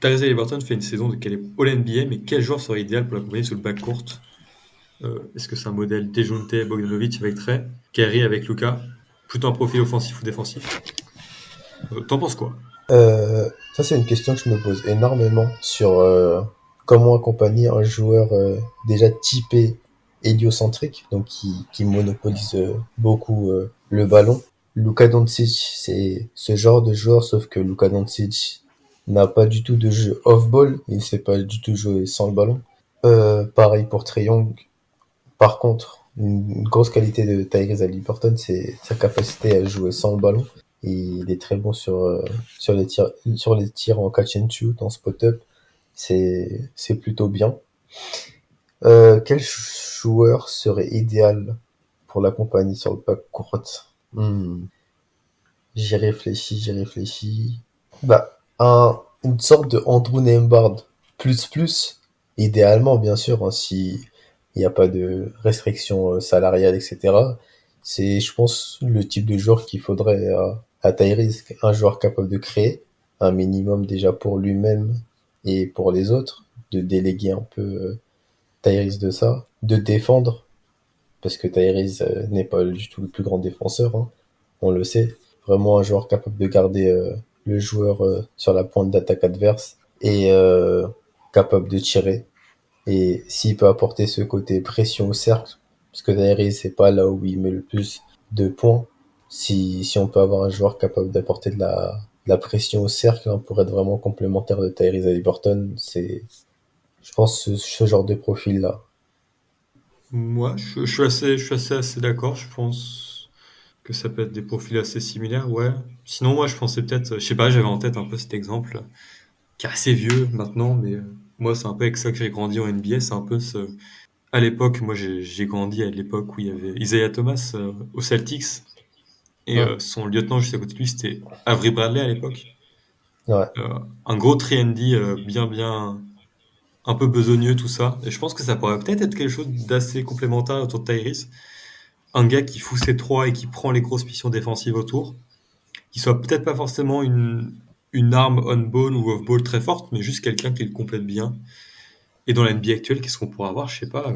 Tyrese Haliburton fait une saison de qu'elle est All-NBA, mais quel joueur serait idéal pour l'accompagner sur le backcourt Est-ce que c'est un modèle Dejounte Bogdanovic avec Trey, Kyrie avec Luka, plutôt un profil offensif ou défensif T'en penses quoi Ça, c'est une question que je me pose énormément sur comment accompagner un joueur déjà typé héliocentrique, donc qui monopolise beaucoup le ballon. Luka Doncic, c'est ce genre de joueur, sauf que Luka Doncic n'a pas du tout de jeu off-ball, il ne sait pas du tout jouer sans le ballon. Pareil pour Trae Young. Par contre, une grosse qualité de Tyrese Haliburton, c'est sa capacité à jouer sans le ballon. Et il est très bon sur les tirs en catch and shoot, en spot-up. C'est plutôt bien. Quel joueur serait idéal pour l'accompagner sur le backcourt? J'y réfléchis. Bah, une sorte de Andrew Nembhard plus, idéalement, bien sûr, hein, si il n'y a pas de restrictions salariales, etc. C'est, je pense, le type de joueur qu'il faudrait à Tyrese, un joueur capable de créer un minimum déjà pour lui-même et pour les autres, de déléguer un peu Tyrese de ça, de défendre, parce que Tyrese n'est pas du tout le plus grand défenseur, hein, on le sait. Vraiment un joueur capable de garder le joueur sur la pointe d'attaque adverse et capable de tirer. Et s'il peut apporter ce côté pression au cercle, parce que Tyrese c'est pas là où il met le plus de points, si on peut avoir un joueur capable d'apporter de la pression au cercle hein, pour être vraiment complémentaire de Tyrese Haliburton, c'est, je pense, ce genre de profil-là. Moi, je suis assez d'accord. Je pense que ça peut être des profils assez similaires, ouais. Sinon, moi, je pensais peut-être, je sais pas, j'avais en tête un peu cet exemple qui est assez vieux maintenant, mais moi, c'est un peu avec ça que j'ai grandi en NBA. C'est un peu ce, à l'époque, moi, j'ai grandi à l'époque où il y avait Isaiah Thomas aux Celtics et Hum, son lieutenant juste à côté de lui, c'était Avery Bradley à l'époque. ouais, Un gros 3&D bien un peu besogneux tout ça. Et je pense que ça pourrait peut-être être quelque chose d'assez complémentaire autour de Tyrese. Un gars qui fout ses trois et qui prend les grosses missions défensives autour. Qui soit peut-être pas forcément une arme on-ball ou off-ball très forte, mais juste quelqu'un qui le complète bien. Et dans la NBA actuelle, qu'est-ce qu'on pourrait avoir? Je sais pas.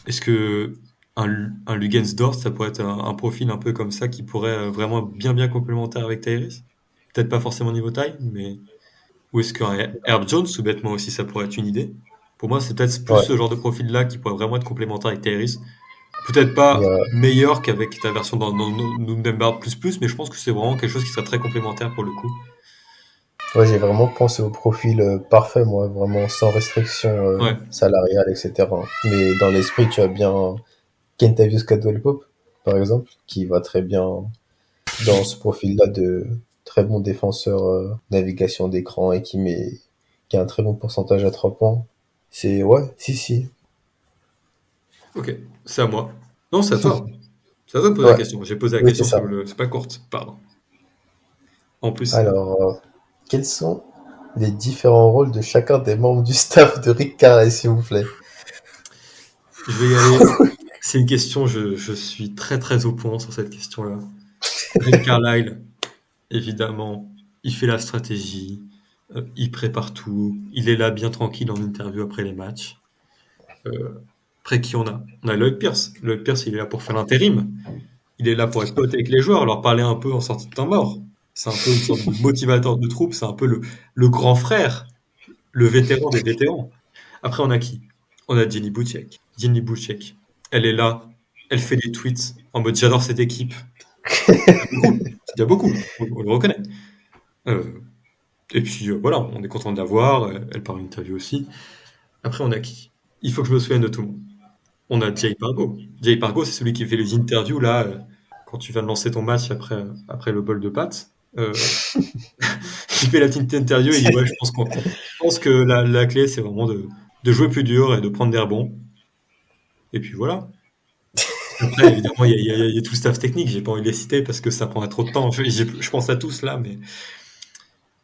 Est-ce que un Luguentz-Dort, ça pourrait être un profil un peu comme ça qui pourrait vraiment bien complémentaire avec Tyrese? Peut-être pas forcément niveau taille, mais ou est-ce qu'un Herb Jones, tout bêtement aussi, ça pourrait être une idée? Pour moi, c'est peut-être plus ouais. ce genre de profil-là qui pourrait vraiment être complémentaire avec Tyrese. Peut-être Il y pas a, meilleur qu'avec ta version dans Number plus, mais je pense que c'est vraiment quelque chose qui serait très complémentaire pour le coup. ouais, j'ai vraiment pensé au profil parfait, moi, vraiment sans restriction Ouais, salariale, etc. Mais dans l'esprit, tu as bien Kentavious Caldwell-Pope, par exemple, qui va très bien dans ce profil-là de très bon défenseur navigation d'écran et qui a un très bon pourcentage à 3 points. C'est, ouais, si. ok, c'est à moi. Non, c'est à toi. C'est à toi de poser la Ouais, question. J'ai posé la oui, c'est question ça. sur le. C'est pas courte, pardon. En plus, Alors, quels sont les différents rôles de chacun des membres du staff de Rick Carlisle, s'il vous plaît? je vais y aller. C'est une question, je suis très au point sur cette question-là. Rick Carlisle, Évidemment, il fait la stratégie, il prépare tout, il est là bien tranquille en interview après les matchs. Après qui on a? On a Lloyd Pierce. Lloyd Pierce, il est là pour faire l'intérim. Il est là pour être pote avec les joueurs, leur parler un peu en sortie de temps mort. C'est un peu une sorte de motivateur de troupe, c'est un peu le grand frère, le vétéran des vétérans. Après, on a qui? On a Jenny Bouchek. Jenny Bouchek, elle est là, elle fait des tweets en mode j'adore cette équipe. C'est déjà beaucoup, on le reconnaît. Euh, et puis voilà, on est content de la voir, elle part une interview aussi. Après, on a qui? Il faut que je me souvienne de tout le monde. On a Jay Pargo. Jay Pargo, c'est celui qui fait les interviews là, quand tu viens de lancer ton match après le bol de pâtes. Il fait la petite interview et il dit ouais, je pense que la clé c'est vraiment de jouer plus dur et de prendre des rebonds. Et puis voilà. Après, évidemment, il y a tout le staff technique. J'ai pas envie de les citer parce que ça prendrait trop de temps. Je pense à tous là, mais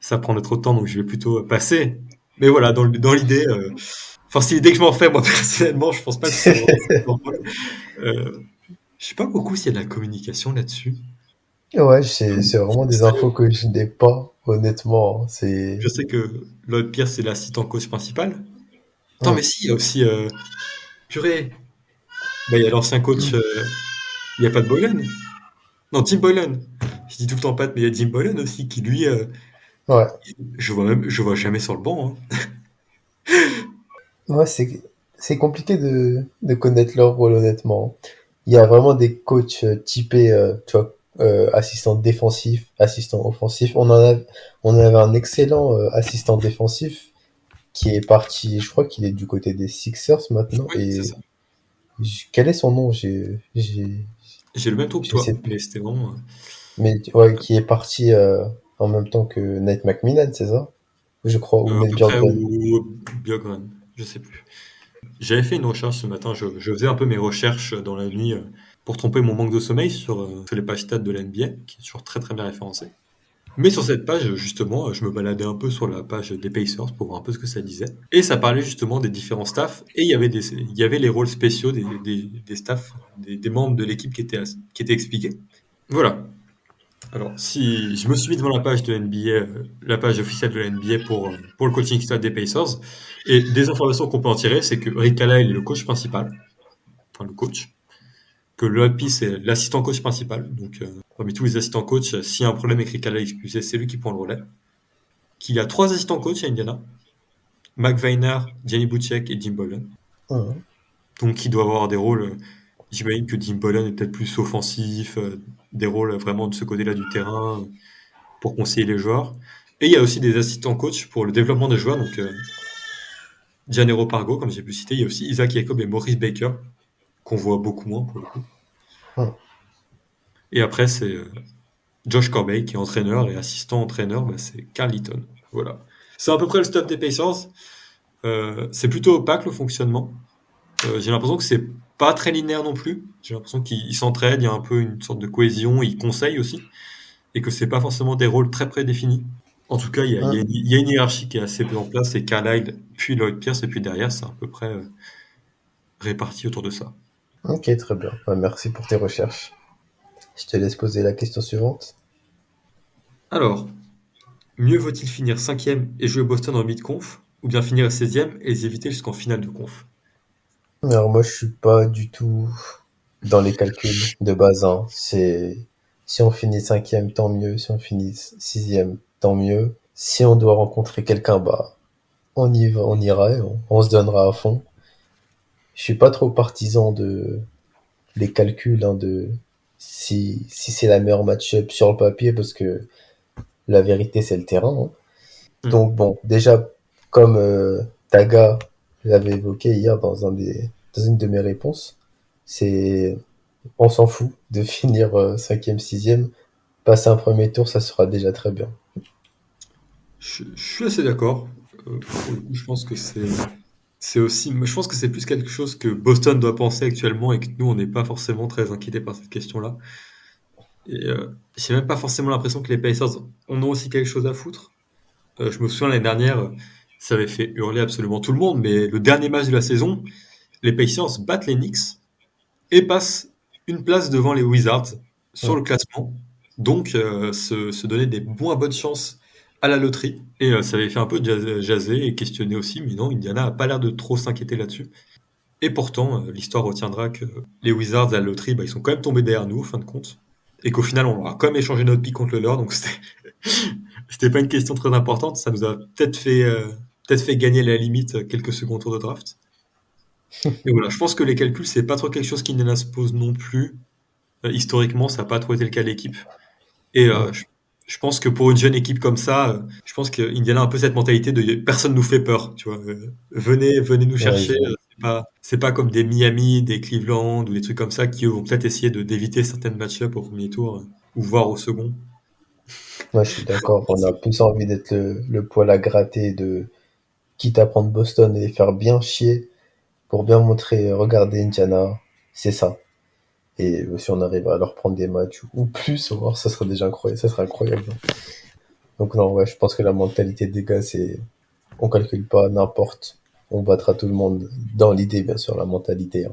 ça prendrait trop de temps, donc je vais plutôt passer. Mais voilà, dans l'idée, enfin, si l'idée que je m'en fais moi personnellement, je pense pas que c'est vraiment je sais pas beaucoup s'il y a de la communication là-dessus. Ouais, c'est vraiment des infos que je n'ai pas, honnêtement. Je sais que Lloyd Pierce c'est l'assistant coach principal. Attends, Hum. mais si, il y a aussi purée. Bah, il y a l'ancien coach, il y a pas de Boylan. Non, Jim Boylan. Je dis tout le temps Pat, mais il y a Jim Boylan aussi qui lui, Ouais, je vois jamais sur le banc. Hein. ouais, c'est compliqué de connaître leur rôle, honnêtement. Il y a vraiment des coachs typés, tu vois, assistant défensif, assistant offensif. On avait un excellent assistant défensif qui est parti, je crois qu'il est du côté des Sixers maintenant. Oui, c'est Et ça. quel est son nom? J'ai le même trou que Je toi, sais plus. mais c'était vraiment. Mais ouais, qui est parti en même temps que Nate McMillan, c'est ça? Je crois, ou À Nate peu près Bjorkgren. où Björkgren, je sais plus. J'avais fait une recherche ce matin, je faisais un peu mes recherches dans la nuit pour tromper mon manque de sommeil sur les pages stats de la NBA, qui est toujours très très bien référencée. Mais sur cette page, justement, je me baladais un peu sur la page des Pacers pour voir un peu ce que ça disait. Et ça parlait justement des différents staffs, et il y avait les rôles spéciaux des staffs, des membres de l'équipe qui étaient expliqués. Voilà. Alors, si je me suis mis devant la page de NBA, la page officielle de la NBA pour le coaching staff des Pacers, et des informations qu'on peut en tirer, c'est que Rick Carlisle est le coach principal, enfin le coach, que Lloyd Pierce est l'assistant coach principal, donc parmi tous les assistants coach, s'il y a un problème avec Rick Carlisle expulsé, c'est lui qui prend le relais. Qu'il y a 3 assistants coach à Indiana, Mac Weiner, Jenny Bouchek et Jim Boylan, Mhm. donc qui doit avoir des rôles, j'imagine que Jim Boylan est peut-être plus offensif, des rôles vraiment de ce côté-là du terrain, pour conseiller les joueurs. Et il y a aussi des assistants coach pour le développement des joueurs, donc Gianero Pargo, comme j'ai pu citer, il y a aussi Isaac Jacob et Maurice Baker, qu'on voit beaucoup moins pour le coup. Mhm. Et après, c'est Josh Corbey qui est entraîneur et assistant entraîneur, bah, c'est Carl Eaton. Voilà. C'est à peu près le stuff des Pacers. C'est plutôt opaque le fonctionnement. J'ai l'impression que c'est pas très linéaire non plus. J'ai l'impression qu'ils s'entraident, il y a un peu une sorte de cohésion, ils conseillent aussi, et que c'est pas forcément des rôles très prédéfinis. En tout cas, Mhm. il y a une hiérarchie qui est assez en place, c'est Carlisle, puis Lloyd Pierce, et puis derrière, c'est à peu près réparti autour de ça. Ok, très bien. Ouais, merci pour tes recherches. Je te laisse poser la question suivante. Alors, mieux vaut-il finir 5e et jouer Boston en mid-conf, ou bien finir 16e et les éviter jusqu'en finale de conf? Alors moi, je suis pas du tout dans les calculs de base, hein. Si on finit cinquième, tant mieux. Si on finit sixième, tant mieux. Si on doit rencontrer quelqu'un, bah, on y va, on ira, et on se donnera à fond. Je suis pas trop partisan de les calculs, hein, de si c'est la meilleure match-up sur le papier, parce que la vérité, c'est le terrain, hein. Hmm. Donc bon, déjà, comme Taga l'avait évoqué hier dans une de mes réponses, c'est on s'en fout de finir cinquième, sixième. Passer un premier tour, ça sera déjà très bien. Je suis assez d'accord. Pour le coup, je pense que c'est aussi, je pense que c'est plus quelque chose que Boston doit penser actuellement et que nous, on n'est pas forcément très inquiétés par cette question-là. Et j'ai même pas forcément l'impression que les Pacers en ont aussi quelque chose à foutre. Je me souviens l'année dernière, ça avait fait hurler absolument tout le monde, mais le dernier match de la saison, les Pacers battent les Knicks et passent une place devant les Wizards sur Mm. le classement. donc se donner des moins bonnes chances à la loterie. Et ça avait fait un peu jaser et questionner aussi, mais non, Indiana a pas l'air de trop s'inquiéter là-dessus. Et pourtant, l'histoire retiendra que les Wizards à la loterie, ils sont quand même tombés derrière nous, en fin de compte. Et qu'au final, on a quand même échangé notre pick contre le leur, donc c'était pas une question très importante. Ça nous a peut-être fait gagner à la limite quelques seconds tours de draft. Et voilà, je pense que les calculs, c'est pas trop quelque chose qu'Indiana se pose non plus. Historiquement, ça n'a pas trop été le cas de l'équipe. Et Ouais. je pense que pour une jeune équipe comme ça, je pense que Indiana a un peu cette mentalité de personne nous fait peur, tu vois. Venez nous Ouais, chercher. C'est pas comme des Miami, des Cleveland ou des trucs comme ça qui eux, vont peut-être essayer d'éviter certaines match-up au premier tour ou voire au second. moi, je suis d'accord. On a plus envie d'être le poil à gratter, de quitte à prendre Boston et les faire bien chier pour bien montrer, regardez Indiana, c'est ça. Et si on arrive à leur prendre des matchs ou plus, oh, ça serait déjà incroyable. Ça serait incroyable. Donc non, ouais, je pense que la mentalité des gars, c'est on calcule pas n'importe. On battra tout le monde dans l'idée, bien sûr, la mentalité, hein.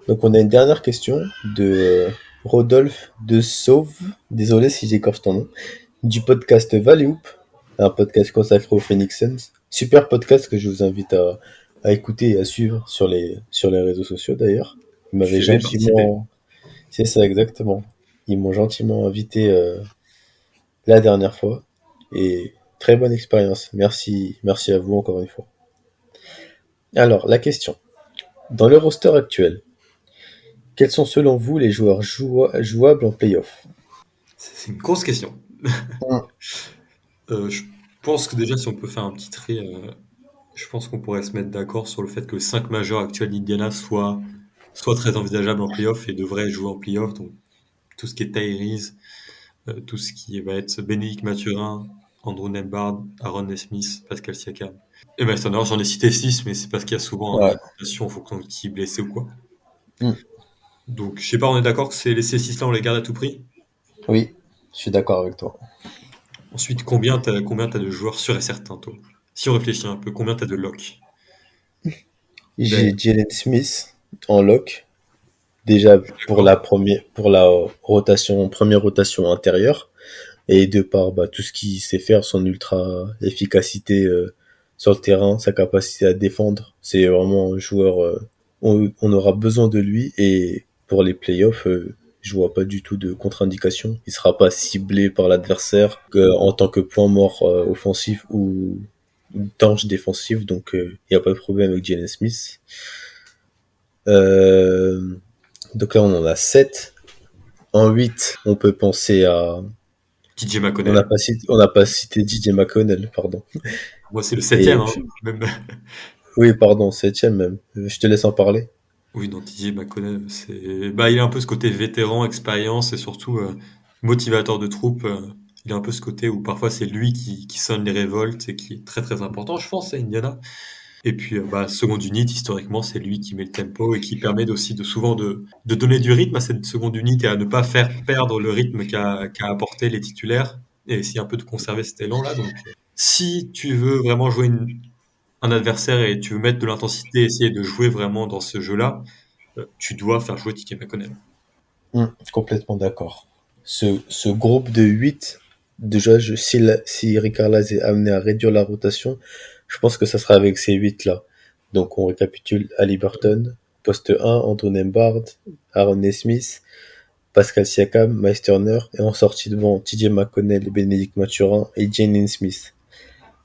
Donc on a une dernière question de Rodolphe de Sauve. Désolé si j'écorche ton nom. Du podcast Valley Hoop, un podcast consacré aux Phoenix Suns. Super podcast que je vous invite à écouter et à suivre sur les réseaux sociaux d'ailleurs. Ils m'avaient Je vais participer. gentiment, c'est ça exactement. Ils m'ont gentiment invité la dernière fois et très bonne expérience. Merci, merci à vous encore une fois. Alors la question. Dans le roster actuel, quels sont selon vous les joueurs jouables en playoff? C'est une grosse question. Mm. Je pense que déjà, si on peut faire un petit trait, je pense qu'on pourrait se mettre d'accord sur le fait que 5 majeurs actuels d'Indiana soient très envisageables en playoff et devraient jouer en playoff. Donc, tout ce qui est Tyrese, tout ce qui va être Bénédicte Mathurin, Andrew Nembhard, Aaron Nesmith, Pascal Siakam. Et Miles Turner, j'en ai cité 6, mais c'est parce qu'il y a souvent une Ouais. rotation en fonction de qui est blessé ou quoi. Mm. Donc, je sais pas, on est d'accord que ces 6-là, on les garde à tout prix. Oui, je suis d'accord avec toi. Ensuite, combien t'as de joueurs sûrs et certains, toi? Si on réfléchit un peu, combien t'as de locks? J'ai Ben, Jalen Smith en lock, déjà d'accord. pour la rotation, première rotation intérieure, et de par tout ce qu'il sait faire, son ultra efficacité sur le terrain, sa capacité à défendre, c'est vraiment un joueur, on aura besoin de lui, et pour les playoffs, je vois pas du tout de contre-indication. Il sera pas ciblé par l'adversaire en tant que point mort offensif ou tanche défensif, donc il n'y a pas de problème avec Jalen Smith. Euh, donc là, on en a 7. En 8, on peut penser à... TJ McConnell. On n'a pas cité DJ McConnell, pardon. Moi, c'est le Et septième, hein, même. oui, pardon, septième même. Je te laisse en parler. Oui, non, TJ McConnell, il a un peu ce côté vétéran, expérience et surtout motivateur de troupe. Il a un peu ce côté où parfois c'est lui qui sonne les révoltes et qui est très très important, je pense, à Indiana. Et puis, seconde unit, historiquement, c'est lui qui met le tempo et qui permet aussi souvent de donner du rythme à cette seconde unit et à ne pas faire perdre le rythme qu'a apporté les titulaires et essayer un peu de conserver cet élan-là. Donc, si tu veux vraiment jouer un adversaire et tu veux mettre de l'intensité, essayer de jouer vraiment dans ce jeu-là, tu dois faire jouer TJ McConnell. Complètement d'accord. Ce groupe de 8, déjà, si Ricard Laz est amené à réduire la rotation, je pense que ça sera avec ces 8-là. Donc on récapitule: Ali Burton, poste 1, Andrew Nembhard, Aaron Nesmith, Pascal Siakam, Miles Turner, et en sortie devant TJ McConnell, Bénédicte Mathurin et Jalen Smith.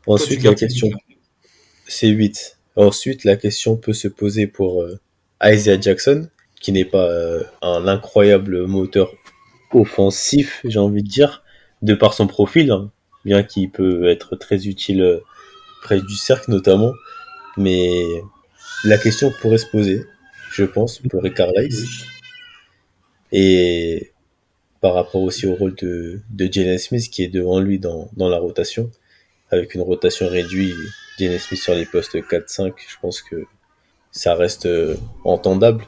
Toi, tu Ensuite, la gardes ces question, huit-là. c'est 8. Ensuite, la question peut se poser pour Isaiah Jackson, qui n'est pas un incroyable moteur offensif, j'ai envie de dire, de par son profil, hein, bien qu'il peut être très utile près du cercle notamment. Mais la question pourrait se poser, je pense, pour Ricard Oui. Lyles. Et par rapport aussi au rôle de Jalen Smith, qui est devant lui dans la rotation, avec une rotation réduite, Jalen Smith sur les postes 4-5, je pense que ça reste entendable.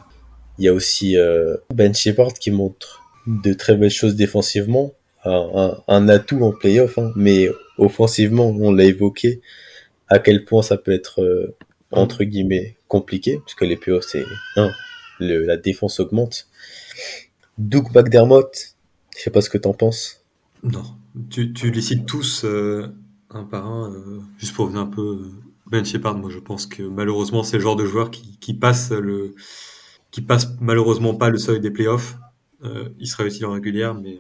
Il y a aussi Ben Shepard qui montre de très belles choses défensivement, un atout en playoff, hein, mais offensivement, on l'a évoqué, à quel point ça peut être entre guillemets compliqué, puisque les playoffs, c'est la défense augmente. Doug McDermott, Je sais pas ce que t'en penses. Non, tu les cites tous un par un, juste pour venir un peu. Ben Shepard, moi je pense que malheureusement c'est le genre de joueur qui passe malheureusement pas le seuil des playoffs. Il sera utile en régulière, mais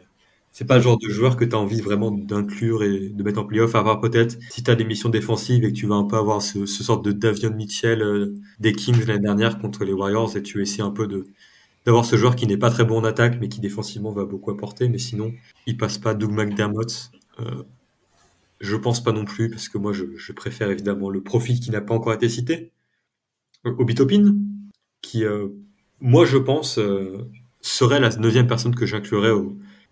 c'est pas le genre de joueur que tu as envie vraiment d'inclure et de mettre en playoff, à part peut-être si tu as des missions défensives et que tu vas un peu avoir ce sorte de Davion Mitchell des Kings l'année dernière contre les Warriors, et tu essaies un peu d'avoir ce joueur qui n'est pas très bon en attaque mais qui défensivement va beaucoup apporter, mais sinon il passe pas. Doug McDermott, je pense pas non plus, parce que moi je préfère évidemment le profil qui n'a pas encore été cité, Obi Toppin, qui moi je pense serait la neuvième personne que j'inclurais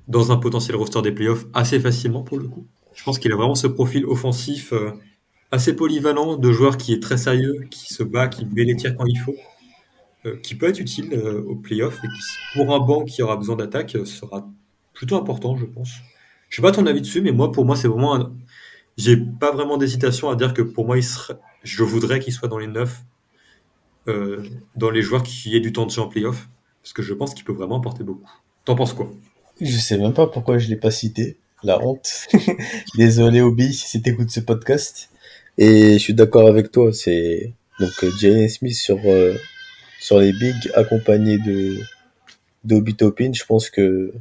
dans un potentiel roster des playoffs assez facilement pour le coup. Je pense qu'il a vraiment ce profil offensif assez polyvalent, de joueur qui est très sérieux, qui se bat, qui met les tirs quand il faut, qui peut être utile aux playoffs, et qui, pour un banc qui aura besoin d'attaque, sera plutôt important, je pense. Je sais pas ton avis dessus, mais moi, pour moi, c'est vraiment j'ai pas vraiment d'hésitation à dire que pour moi, je voudrais qu'il soit dans les 9, dans les joueurs qui aient du temps de jeu en playoff, parce que je pense qu'il peut vraiment apporter beaucoup. T'en penses quoi? Je sais même pas pourquoi je l'ai pas cité. La honte. Désolé Obi si t'écoutes ce podcast. Et je suis d'accord avec toi. C'est donc Jalen Smith sur les bigs accompagné de d'Obi Toppin. Je pense que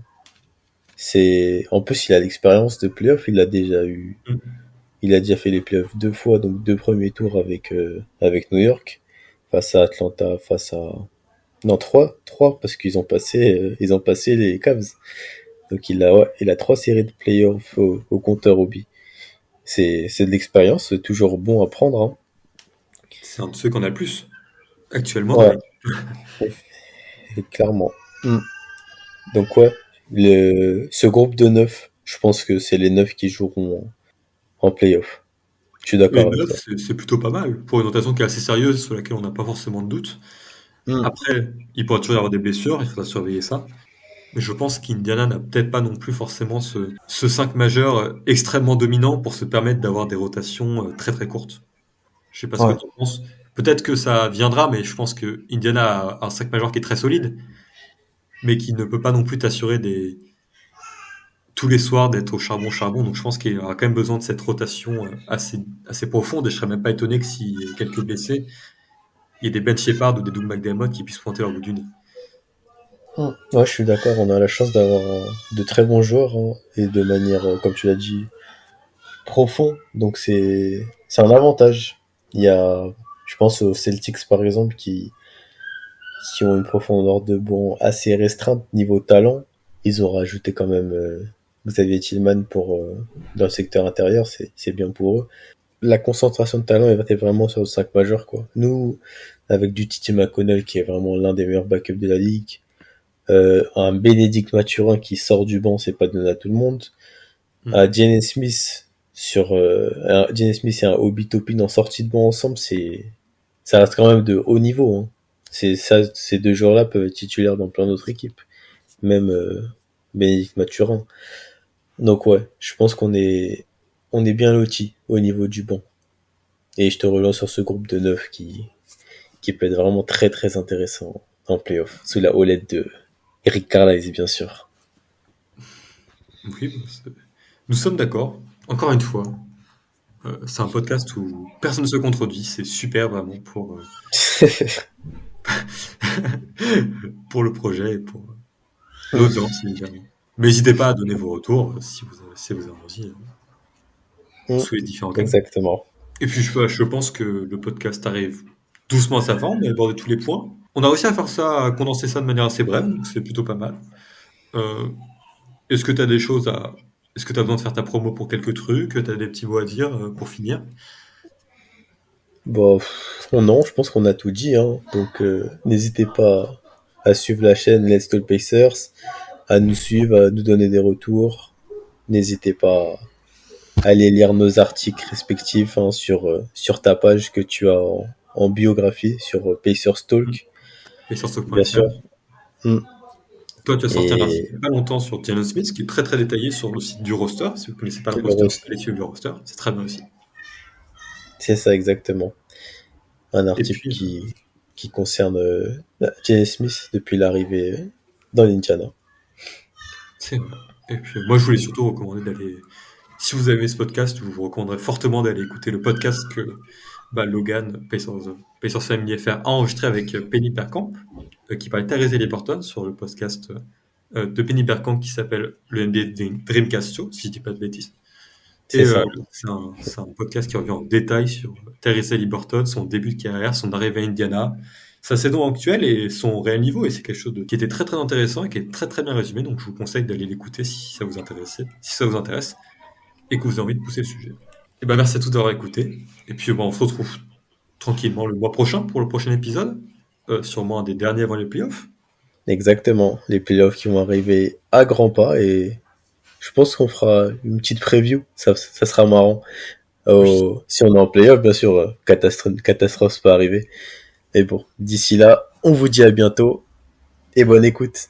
c'est en plus il a l'expérience de playoff. Il a déjà eu. Mm. Il a déjà fait les playoffs 2 fois, donc 2 premiers tours avec New York, face à Atlanta, face à non trois parce qu'ils ont passé les Cavs. Donc il a 3 séries de playoffs au compteur Obi. C'est de l'expérience, c'est toujours bon à prendre. Hein. C'est un de ceux qu'on a le plus actuellement dans Ouais, l'équipe. et clairement. Mm. Donc ouais, ce groupe de 9, je pense que c'est les 9 qui joueront en playoff. Je suis Les d'accord avec 9, toi. c'est plutôt pas mal pour une rotation qui est assez sérieuse, sur laquelle on n'a pas forcément de doute. Mm. Après, il pourrait toujours y avoir des blessures, il faudra surveiller ça. Mais je pense qu'Indiana n'a peut-être pas non plus forcément ce 5 majeur extrêmement dominant pour se permettre d'avoir des rotations très très courtes. Je sais pas ce que Ouais. tu en penses. Peut-être que ça viendra, mais je pense que Indiana a un 5 majeur qui est très solide, mais qui ne peut pas non plus t'assurer tous les soirs d'être au charbon. Donc je pense qu'il aura quand même besoin de cette rotation assez profonde, et je serais même pas étonné que s'il y ait quelques blessés, il y ait des Ben Shepard ou des Doug McDermott qui puissent pointer leur bout du nez. Mm. Ouais, je suis d'accord. On a la chance d'avoir de très bons joueurs hein, et de manière, comme tu l'as dit, profond. Donc c'est un avantage. Il y a, je pense aux Celtics par exemple qui ont une profondeur de banc assez restreinte niveau talent. Ils ont rajouté quand même Xavier Tillman dans le secteur intérieur, c'est bien pour eux. La concentration de talent est vraiment sur le 5 majeur quoi. Nous, avec du Titi McConnell qui est vraiment l'un des meilleurs backups de la ligue, un Bénédicte Mathurin qui sort du banc, c'est pas donné à tout le monde. Mm. Jalen Smith Jalen Smith et un Obi Toppin en sortie de banc ensemble, ça reste quand même de haut niveau. Hein. Ces 2 joueurs-là peuvent être titulaires dans plein d'autres équipes, même Bénédicte Mathurin. Donc ouais, je pense on est bien lotis au niveau du banc. Et je te relance sur ce groupe de 9 qui peut être vraiment très très intéressant en playoff, sous la houlette de Eric Carlisle bien sûr. Oui, nous sommes d'accord. Encore une fois, c'est un podcast où personne ne se contredit. C'est super vraiment pour le projet et pour l'audience, évidemment. Mais n'hésitez pas à donner vos retours si vous avez envie, sous les différents canaux. Exactement. Et puis je pense que le podcast arrive doucement à sa fin, on a abordé tous les points. On a réussi à faire ça, à condenser ça de manière assez brève, donc c'est plutôt pas mal. Euh, Est-ce que tu as des choses à... Est-ce que tu as besoin de faire ta promo pour quelques trucs? Tu as des petits mots à dire pour finir? Bon, non, je pense qu'on a tout dit. Hein. Donc, n'hésitez pas à suivre la chaîne Let's Talk Pacers, à nous suivre, à nous donner des retours. N'hésitez pas à aller lire nos articles respectifs hein, sur ta page que tu as en biographie sur Pacers Talk, Et sur ce point bien sûr. Mm. toi, tu as sorti un article Et il n'y a pas longtemps sur Jalen Smith, qui est très très détaillé sur le site du roster. Si vous ne connaissez pas le le roster, reste, allez suivre le roster. C'est très bien aussi. c'est ça exactement. Un Et article puis, qui concerne Jalen Smith depuis l'arrivée dans l'Indiana. c'est vrai. Et puis moi, je voulais surtout recommander d'aller, si vous avez aimé ce podcast, je vous recommanderais fortement d'aller écouter le podcast que Logan, Pacers Family FR, a enregistré avec Penny Bergkamp, qui parlait de Tyrese Haliburton sur le podcast de Penny Bergkamp qui s'appelle le NBA Dreamcast Show, si je dis pas de bêtises. C'est Et ça. c'est un podcast qui revient en détail sur Tyrese Haliburton, son début de carrière, son arrivée à Indiana, sa saison actuelle et son réel niveau. Et c'est quelque chose qui était très très intéressant et qui est très très bien résumé. Donc je vous conseille d'aller l'écouter si ça vous intéresse et que vous avez envie de pousser le sujet. Et ben merci à tous d'avoir écouté. Et puis on se retrouve tranquillement le mois prochain pour le prochain épisode, sûrement un des derniers avant les playoffs. Exactement. Les playoffs qui vont arriver à grands pas et je pense qu'on fera une petite preview. Ça sera marrant. Si on est en playoff, bien sûr, catastrophe peut arriver. Mais bon, d'ici là, on vous dit à bientôt et bonne écoute.